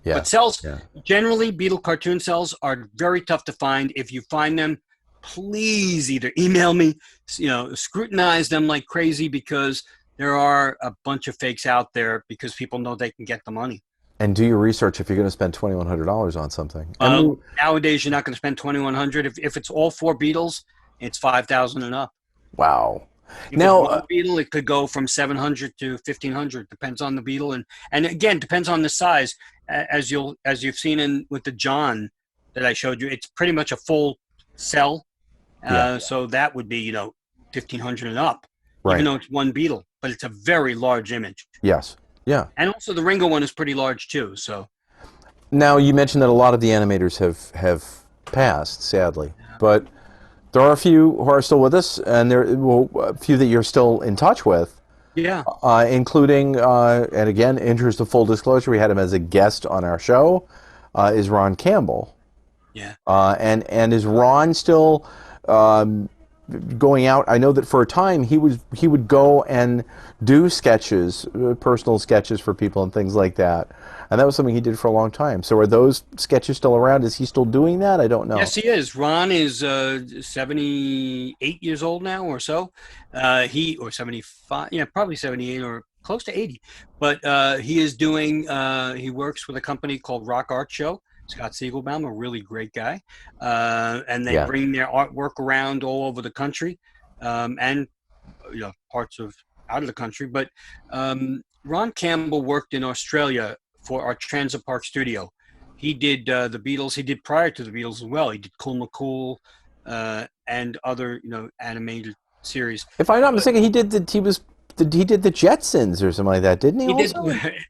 Yeah. But cells, Yeah. generally, Beetle cartoon cells are very tough to find. If you find them, please either email me, scrutinize them like crazy because there are a bunch of fakes out there because people know they can get the money. And do your research if you're going to spend $2,100 on something. And Nowadays, you're not going to spend $2,100. If it's all 4 Beatles, it's $5,000 and up. wow. If Now, it's one Beetle, it could go from $700 to $1,500. Depends on the Beetle, and again, depends on the size. As you've seen with the John that I showed you, it's pretty much a full cell. Yeah. So that would be $1,500 and up, right. even though it's one Beetle, but it's a very large image. Yes. Yeah. And also the Ringo one is pretty large too. So Now, you mentioned that a lot of the animators have passed, sadly, but there are a few who are still with us, and there a few that you're still in touch with. yeah, Including, and again, interest of full disclosure, we had him as a guest on our show, is Ron Campbell. yeah. And is Ron still going out? I know that for a time he would go and do sketches, personal sketches for people and things like that. And that was something he did for a long time. So are those sketches still around? Is he still doing that? I don't know. Yes, he is. Ron is 78 years old now or so. Or 75, probably 78 or close to 80. But he is doing, he works with a company called Rock Art Show. Scott Siegelbaum, a really great guy. And they bring their artwork around all over the country and parts of out of the country. But Ron Campbell worked in Australia for our Transit Park studio. He did the Beatles. He did prior to the Beatles as well. He did Cool McCool and other animated series. If I'm not mistaken, he did the Jetsons or something like that, didn't he?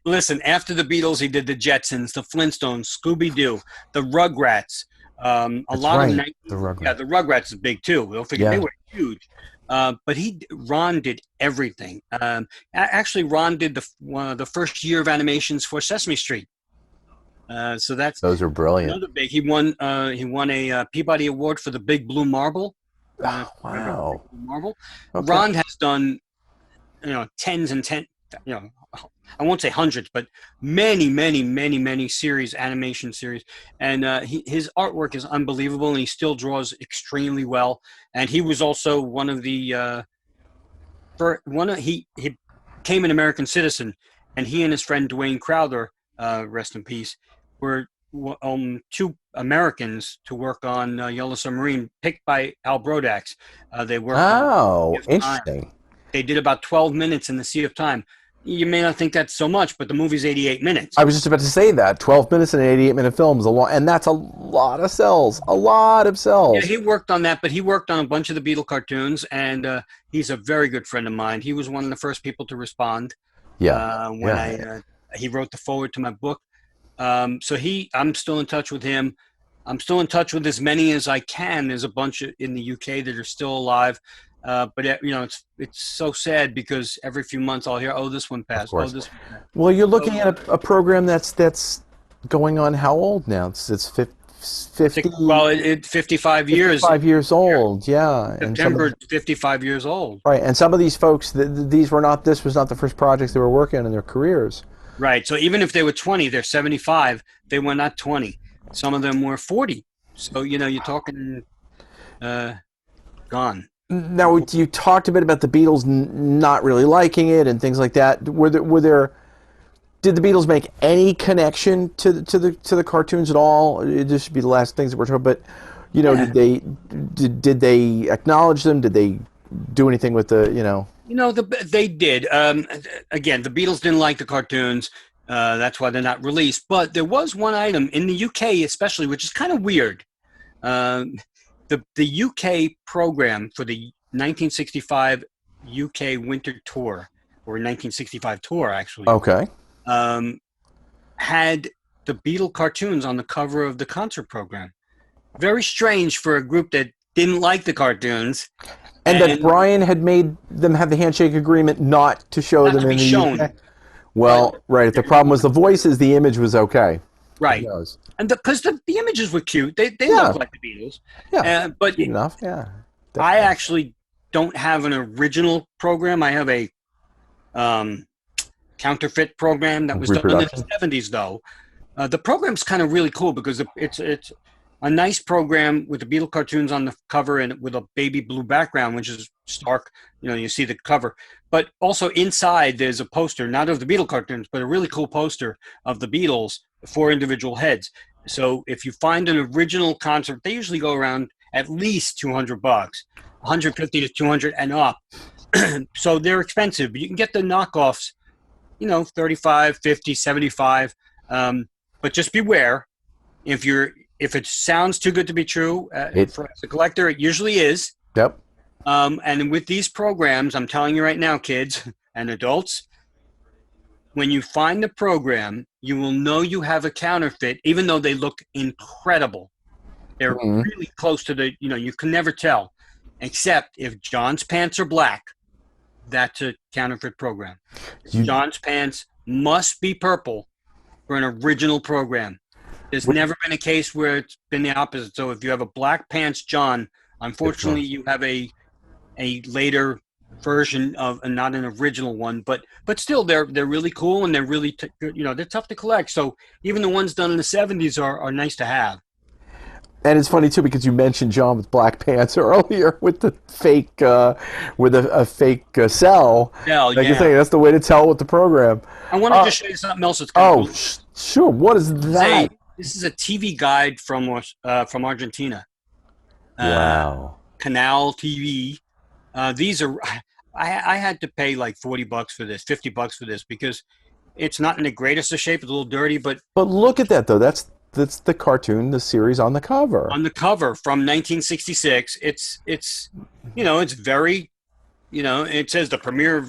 Listen, after the Beatles, he did the Jetsons, the Flintstones, Scooby-Doo, the Rugrats. A lot of the Rugrats. Yeah, the Rugrats is big too. Don't forget they were huge. But Ron did everything. Actually, Ron did one of the first year of animations for Sesame Street. So those are brilliant. Another big. He won a Peabody Award for the Big Blue Marble. Wow. Blue Marble. Okay. Ron has done tens and I won't say hundreds, but many animation series, and his artwork is unbelievable, and he still draws extremely well. And he was also one of the he became an American citizen, and he and his friend Dwayne Crowther, rest in peace, were two Americans to work on Yellow Submarine, picked by Al Brodax. They worked. Oh, interesting. They did about 12 minutes in the Sea of Time. You may not think that's so much, but the movie's 88 minutes. I was just about to say that 12 minutes in an 88-minute film is a lot, and that's a lot of cells. A lot of cells. Yeah, he worked on that, but he worked on a bunch of the Beatle cartoons, and he's a very good friend of mine. He was one of the first people to respond. Yeah. When he wrote the foreword to my book. I'm still in touch with him. I'm still in touch with as many as I can. There's a bunch in the UK that are still alive. But it's so sad because every few months I'll hear, this one passed. Oh, this one passed. Well, you're looking at a program that's going on how old now? It's 50. Well, it's 55 years. 55 years old, yeah. September, 55 years old. Right, and some of these folks, this was not the first projects they were working on in their careers. Right. So even if they were 20, they're 75. They were not 20. Some of them were 40. So you're talking gone. Now, you talked a bit about the Beatles not really liking it and things like that. Did the Beatles make any connection to the cartoons at all? This should be the last things that we're talking about. But did they acknowledge them? Did they do anything with the They did. Again, the Beatles didn't like the cartoons. That's why they're not released. But there was one item in the UK, especially, which is kind of weird. Um, the UK program for the 1965 UK Winter Tour, or 1965 tour, actually, Okay. um, had the Beatle cartoons on the cover of the concert program. Very strange for a group that didn't like the cartoons And that and Brian had made them have the handshake agreement not to show not them to be in the UK. shown. But Well, right. If the problem was the voices, the image was okay. Who right, knows? and because the images were cute, they Yeah. look like the Beatles. Yeah. But Cute enough. Yeah. I Definitely. actually don't have an original program. I have a um, counterfeit program that was done in the Reproduction. '70s, though. The program's kind of really cool because it's a nice program with the Beatle cartoons on the cover and with a baby blue background, which is stark. You see the cover, but also inside there's a poster, not of the Beatle cartoons, but a really cool poster of the Beatles, 4 individual heads. So if you find an original concert, they usually go around at least $200, 150 to 200 and up. So they're expensive, but you can get the knockoffs, 35, 50, 75. But just beware if it sounds too good to be true It. for as a collector, it usually is. Yep. And with these programs, I'm telling you right now, kids and adults, when you find the program, you will know you have a counterfeit, even though they look incredible. They're Mhm. really close to you can never tell, except if John's pants are black, that's a counterfeit program. You. John's pants must be purple for an original program. There's Which, never been a case where it's been the opposite. So if you have a black pants John, it's unfortunately not. you have a later version of and not an original one, but still they're really cool and they're really good. They're tough to collect. So even the ones done in the '70s are nice to have. And it's funny too because you mentioned John with black pants earlier with the fake, with a fake cell. Yeah, Like you yeah. say, that's the way to tell with the program. I wanted Uh, to show you something else that's kind of oh, cool. sure. What is This is that? a TV guide from Argentina. Wow. Canal TV. These are I had to pay like $40 for this, $50 for this because it's not in the greatest of shape. It's a little dirty, but But look at that though. That's the cartoon, the series on the cover. on the cover from 1966, it's very it says the premier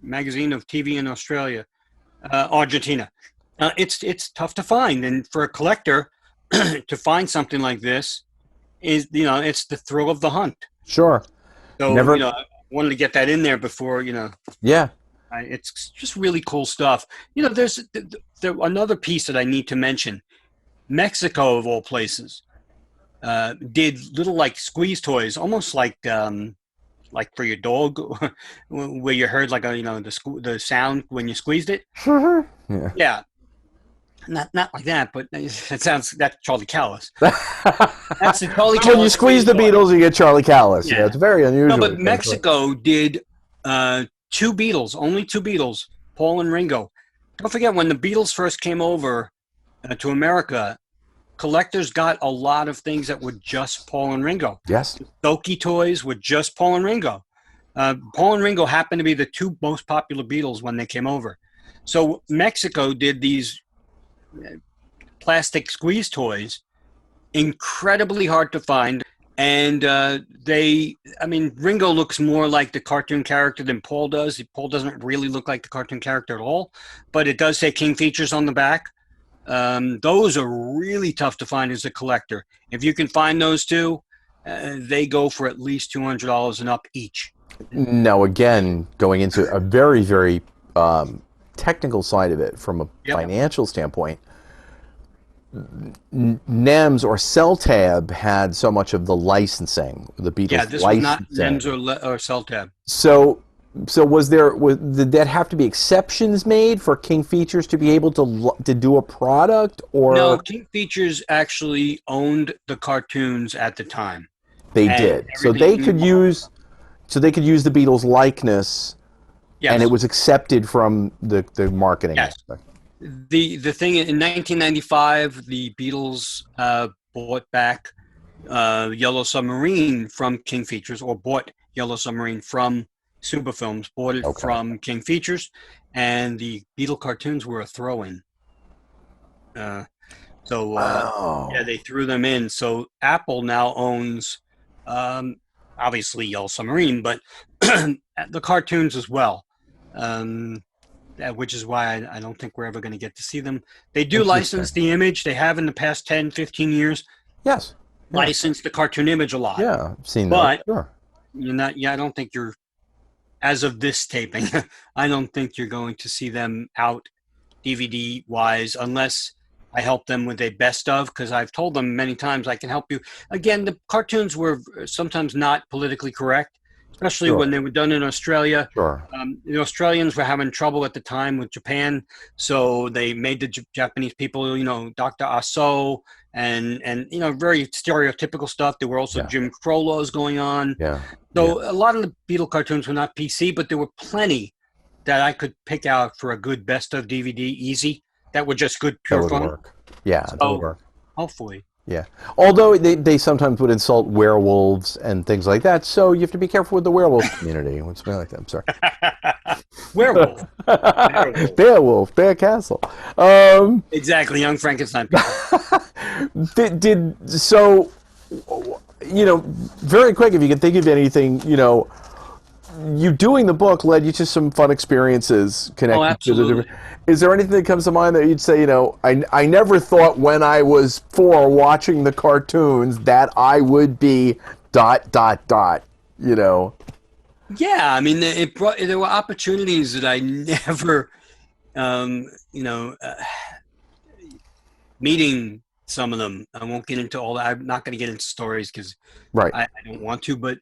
magazine of TV in Australia, Argentina. It's tough to find, and for a collector to find something like this is it's the thrill of the hunt. Sure. So Never. I wanted to get that in there before Yeah. it's just really cool stuff. There's another piece that I need to mention. Mexico, of all places, did little like squeeze toys, almost like for your dog, where you heard like the sound when you squeezed it. Yeah. Yeah, not like that, but that's Charlie Callis. That's the Charlie When you Callis squeeze squeeze the toy. Beatles, you get Charlie Callis. Yeah, Yeah. it's very No, unusual. but Mexico did two Beatles, only two Beatles, Paul and Ringo. Don't forget when the Beatles first came over to America, collectors got a lot of things that were just Paul and Ringo. Yes. Doki toys were just Paul and Ringo. Paul and Ringo happened to be the two most popular Beatles when they came over. So Mexico did these plastic squeeze toys, incredibly hard to find. And Ringo looks more like the cartoon character than Paul does. Paul doesn't really look like the cartoon character at all, but it does say King Features on the back. Those are really tough to find as a collector. If you can find those two, they go for at least $200 and up each. Now, again, going into a very, very technical side of it from a Yep. financial standpoint, NEMS or CellTab had so much of the licensing, the Beatles Yeah, this was not licensing. NEMS or CellTab. So, did that have to be exceptions made for King Features to be able to do a product, No, or King Features actually owned the cartoons at the time. they And did? everything, So they could use the Beatles likeness, and it yes, was accepted from the marketing yes. aspect. The thing in 1995, the Beatles bought back Yellow Submarine from King Features, or bought Yellow Submarine from Suba Films, bought it Okay. from King Features, and the Beatle cartoons were a throw-in. Yeah, Wow. they threw them in. So Apple now owns, um, obviously Yellow Submarine, but the cartoons as well. Um, which is why I don't think we're ever going to get to see them. They do license Interesting. the image. They have in the past 10, 15 years Yes. Yeah. licensed the cartoon image a lot. Yeah. I've seen those. But Sure. you're not, yeah, I don't think you're, as of this taping, I don't think you're going to see them out DVD wise unless I help them with a best of, because I've told them many times I can help you. Again, the cartoons were sometimes not politically correct, especially when Sure. they were done in Australia. Sure. The Australians were having trouble at the time with Japan, so they made the Japanese people, Dr. Aso and very stereotypical stuff. There were also Yeah. Jim Crow laws going on. Yeah. So a lot of the Beatle cartoons were not PC, but there were plenty that I could pick out for a good best of DVD easy that were just good That pure would fun. work. Yeah, that would So work. hopefully. Yeah. Although they sometimes would insult werewolves and things like that, so you have to be careful with the werewolf community. What's something like that? I'm sorry. Werewolf. Werewolf. Beowulf, Bear Castle. Exactly, Young Frankenstein people. So, very quick, if you can think of anything, you doing the book led you to some fun experiences connected to the Absolutely. different. Is there anything that comes to mind that you'd say, I never thought when I was 4 watching the cartoons that I would be ... Yeah, I mean, there were opportunities that I never, um, you know, uh, meeting some of them. I won't get into all that. I'm not going to get into stories because Right. I don't want to, but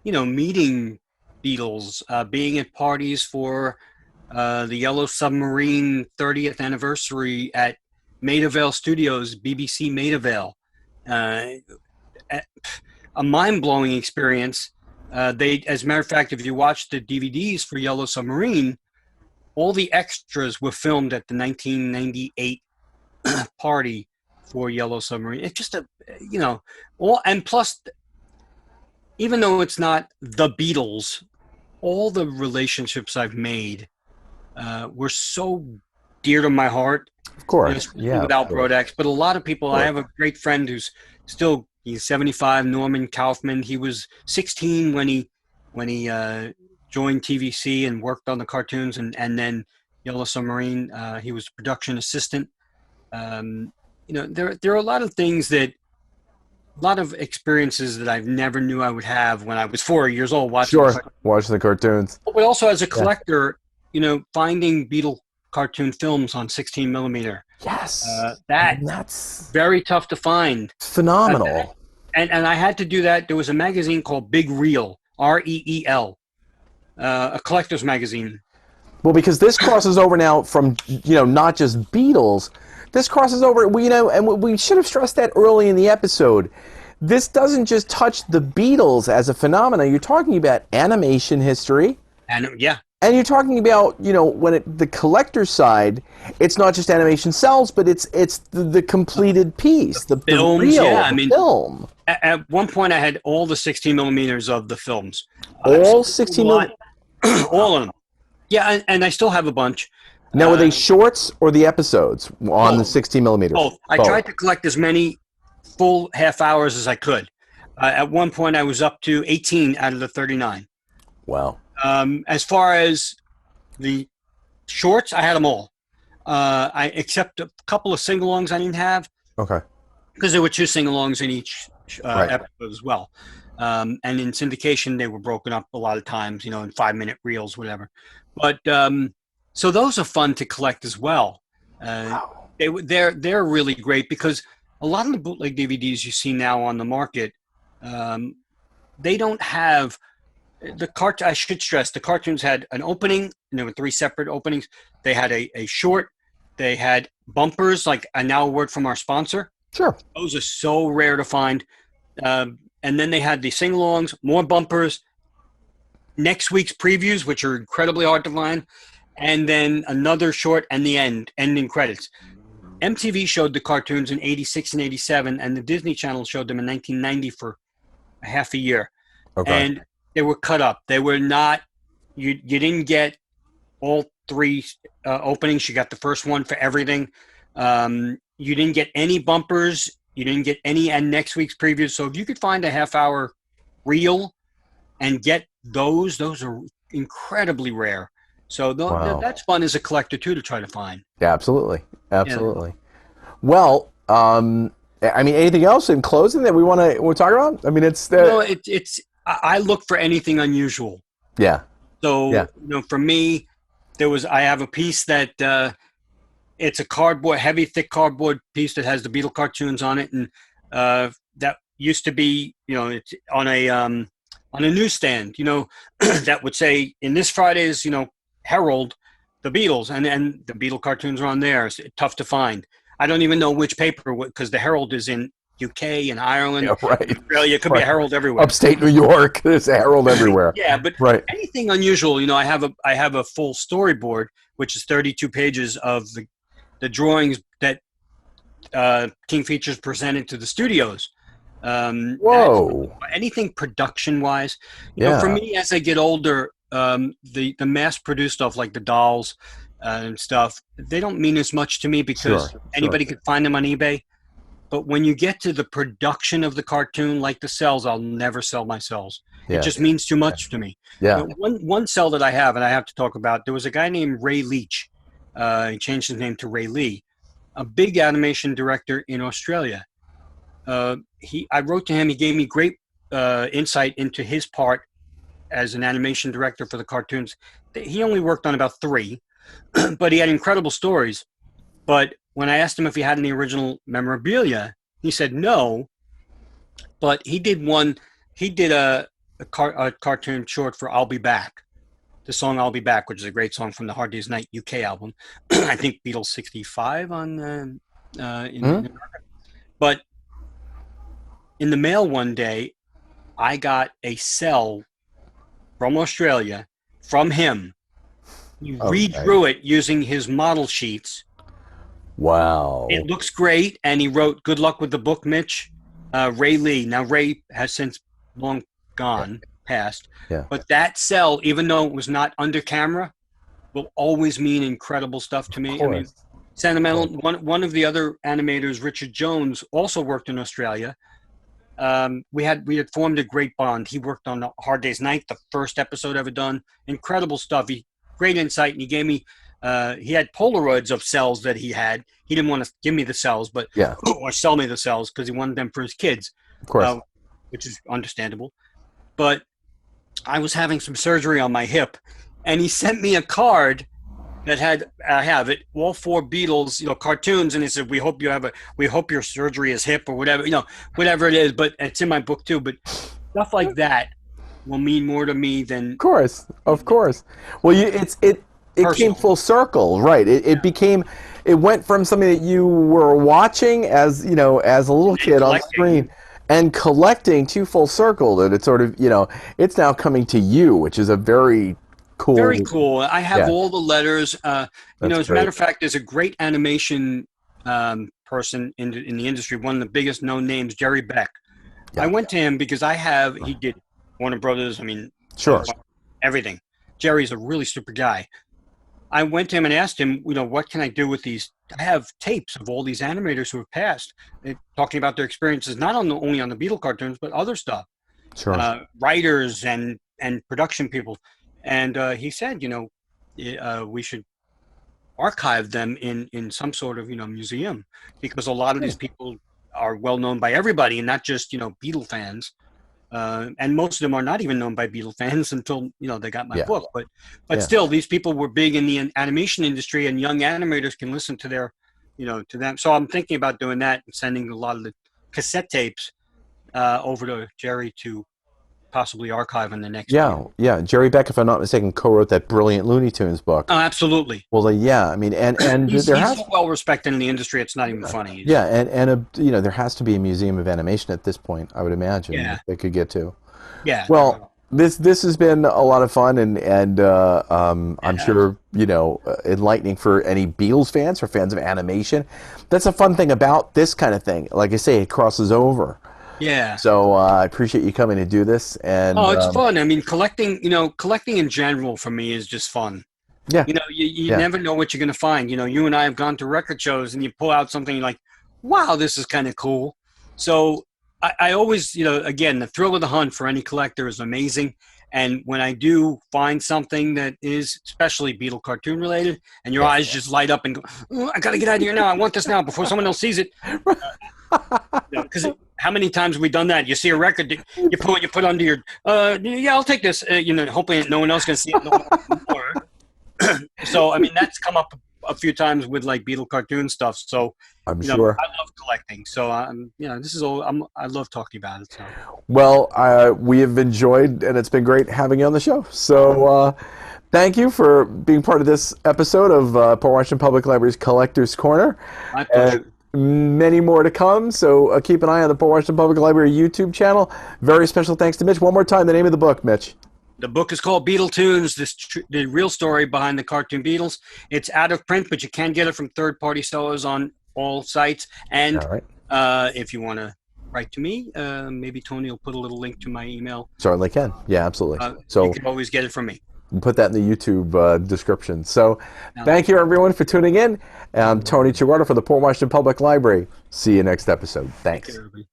meeting Beatles, being at parties for the Yellow Submarine 30th anniversary at Maida Vale Studios, BBC Maida Vale. Uh, a mind-blowing experience. As a matter of fact, if you watch the DVDs for Yellow Submarine, all the extras were filmed at the 1998 party for Yellow Submarine. It's just and plus, even though it's not the Beatles, all the relationships I've made were so dear to my heart. Of course. Especially Yeah. without Brodex, but a lot of people. Sure. I have a great friend who's he's 75. Norman Kaufman. He was 16 when he joined TVC and worked on the cartoons, and then Yellow Submarine. He was production assistant. There are a lot of things a lot of experiences that I never knew I would have when I was 4 years old watching. Sure. Watching the cartoons. But also as a collector, finding Beatle cartoon films on 16 millimeter. Yes. That's very tough to find. Phenomenal. And I had to do that. There was a magazine called Big Reel, Reel, a collector's magazine. Well, because this crosses over now from, not just Beatles. This crosses over, and we should have stressed that early in the episode. This doesn't just touch the Beatles as a phenomenon. You're talking about animation history. And yeah. And you're talking about, when the collector side, it's not just animation cells, but it's the completed piece, the films, reel, yeah, the film. At one point, I had all the 16 millimeters of the films. All 16 millimeters? All of them. Yeah, and I still have a bunch. Now, were they shorts or the episodes on the 16 millimeters? Both. I tried to collect as many full half hours as I could. At one point, I was up to 18 out of the 39. Wow. As far as the shorts, I had them all. Except a couple of sing-alongs I didn't have. Okay. Because there were 2 sing-alongs in each Right. episode as well. And in syndication, they were broken up a lot of times, in 5-minute reels, whatever. But so those are fun to collect as well. Wow. They're really great because a lot of the bootleg DVDs you see now on the market, they don't have I should stress the cartoons had an opening, and there were 3 separate openings. They had a short, they had bumpers, like a now word from our sponsor. Sure. Those are so rare to find. And then they had the sing-alongs, more bumpers, next week's previews, which are incredibly hard to find, and then another short and the ending credits. MTV showed the cartoons in 86 and 87, and the Disney Channel showed them in 1990 for a half a year. Okay. And they were cut up. They were not You didn't get all three openings. You got the first one for everything. You didn't get any bumpers. You didn't get any and next week's previews. So if you could find a half-hour reel and get those are incredibly rare. So Wow. that's fun as a collector too to try to find. Yeah, absolutely. Yeah. Absolutely. Well, I mean, anything else in closing that we talk about? I mean, it's the It's I look for anything unusual. yeah, So yeah. for me, I have a piece that it's a cardboard, heavy, thick cardboard piece that has the Beatle cartoons on it, and that used to be, it's on a newsstand, that would say in this Friday's, Herald, the Beatles, and the Beatle cartoons are on there. It's tough to find. I don't even know which paper because the Herald is in UK and Ireland, Yeah, right. Australia. It could be a Right. Herald everywhere. Upstate New York, there's a Herald everywhere. Yeah, but Right. anything unusual, I have a full storyboard, which is 32 pages of the drawings that King Features presented to the studios. That's Whoa. anything production wise. For Yeah. me, as I get older, the mass produced stuff like the dolls and stuff, they don't mean as much to me Sure. because Sure. anybody could find them on eBay. But when you get to the production of the cartoon, like the cells, I'll never sell my cells. It Yeah. just means too much to me. Yeah. One cell that I have, and I have to talk about, there was a guy named Ray Leach. He changed his name to Ray Lee, a big animation director in Australia. I wrote to him. He gave me great insight into his part as an animation director for the cartoons. He only worked on about 3, but he had incredible stories. But when I asked him if he had any original memorabilia, he said no. But he did one. He did a cartoon short for "I'll Be Back," the song "I'll Be Back," which is a great song from the Hard Day's Night UK album. I think Beatles 65 on Hmm? in but in the mail one day, I got a cell from Australia from him. He Okay. redrew it using his model sheets. It Wow. looks great, and he wrote, "Good luck with the book, Mitch." Ray Lee. Now Ray has since long Yeah. gone, passed, Yeah. but that cell, even though it was not under camera, will always mean incredible stuff to Of me. I mean, course. sentimental. Right. One of the other animators, Richard Jones, also worked in Australia. We had formed a great bond. He worked on Hard Day's Night, the first episode ever done. Incredible stuff. Great insight, and he gave me. He had Polaroids of cells that he had. He didn't want to give me the cells, but Yeah. or sell me the cells because he wanted them for his kids, Of course. uh, which is understandable. But I was having some surgery on my hip, and he sent me a card that had I have it all 4 Beatles cartoons, and he said we hope your surgery is hip or whatever whatever it is, but it's in my book too. But stuff like that will mean more to me than Of course, of course. Well, it came personal. full circle, right? It became, it went from something that you were watching as as a little And kid on collecting, screen, and collecting to full circle. That it's sort of it's now coming to you, which is a very very cool. cool. I have Yeah, all the letters. that's As a matter great. of fact, there's a great animation person in the industry, one of the biggest known names, Jerry Beck. I Yeah, went to him because he did Warner Brothers. I mean, sure. everything. Jerry's a really super guy. I went to him and asked him, what can I do with these? I have tapes of all these animators who have passed, talking about their experiences, not only on the Beatle cartoons, but other stuff, Sure. writers and production people. And he said, we should archive them in some sort of museum, because a lot of Yeah. these people are well known by everybody, and not just Beatle fans. And most of them are not even known by Beatle fans until they got my Yeah. book. But Yeah. still, these people were big in the animation industry, and young animators can listen to to them. So I'm thinking about doing that and sending a lot of the cassette tapes over to Jerry to possibly archive in the next Yeah, yeah. Jerry Beck, if I'm not mistaken, co-wrote that brilliant Looney Tunes book. Oh, absolutely. Well, yeah. I mean, and there He's has so well respected in the industry. It's not even funny. yeah, and there has to be a museum of animation at this point, I would imagine, Yeah, that they could get to. yeah, Well, this has been a lot of fun, and I'm yeah. sure enlightening for any Beatles fans or fans of animation. That's a fun thing about this kind of thing. Like I say, it crosses over. Yeah. So I appreciate you coming to do this. And Oh, it's fun. I mean, collecting in general for me is just fun. yeah, You yeah, never know what you're going to find. You and I have gone to record shows and you pull out something you're like, wow, this is kind of cool. So I always, again, the thrill of the hunt for any collector is amazing. And when I do find something that is especially Beatle cartoon related, and your yeah. eyes just light up and go, "Oh, I got to get out of here now. I want this now before someone else sees it." Because how many times have we done that? You see a record, you put under your, yeah, I'll take this. Hopefully no one else can see it no more. So I mean that's come up a few times with like Beatle cartoon stuff. So I'm sure. I love collecting. So this is all I love talking about it. So Well, we have enjoyed, and it's been great having you on the show. So thank you for being part of this episode of Port Washington Public Library's Collectors Corner. my pleasure. Many more to come, so keep an eye on the Port Washington Public Library YouTube channel. Very special thanks to Mitch. One more time, the name of the book, Mitch. The book is called Beatletoons, the real story behind the cartoon Beatles. It's out of print, but you can get it from third-party sellers on all sites. And All right. if you want to write to me, maybe Tony will put a little link to my email. Certainly can. Yeah, absolutely. So you can always get it from me. we'll put that in the YouTube description. So Now, thank you, everyone, for tuning in. I'm Tony Traguardo for the Port Washington Public Library. See you next episode. take care, Thanks. everybody.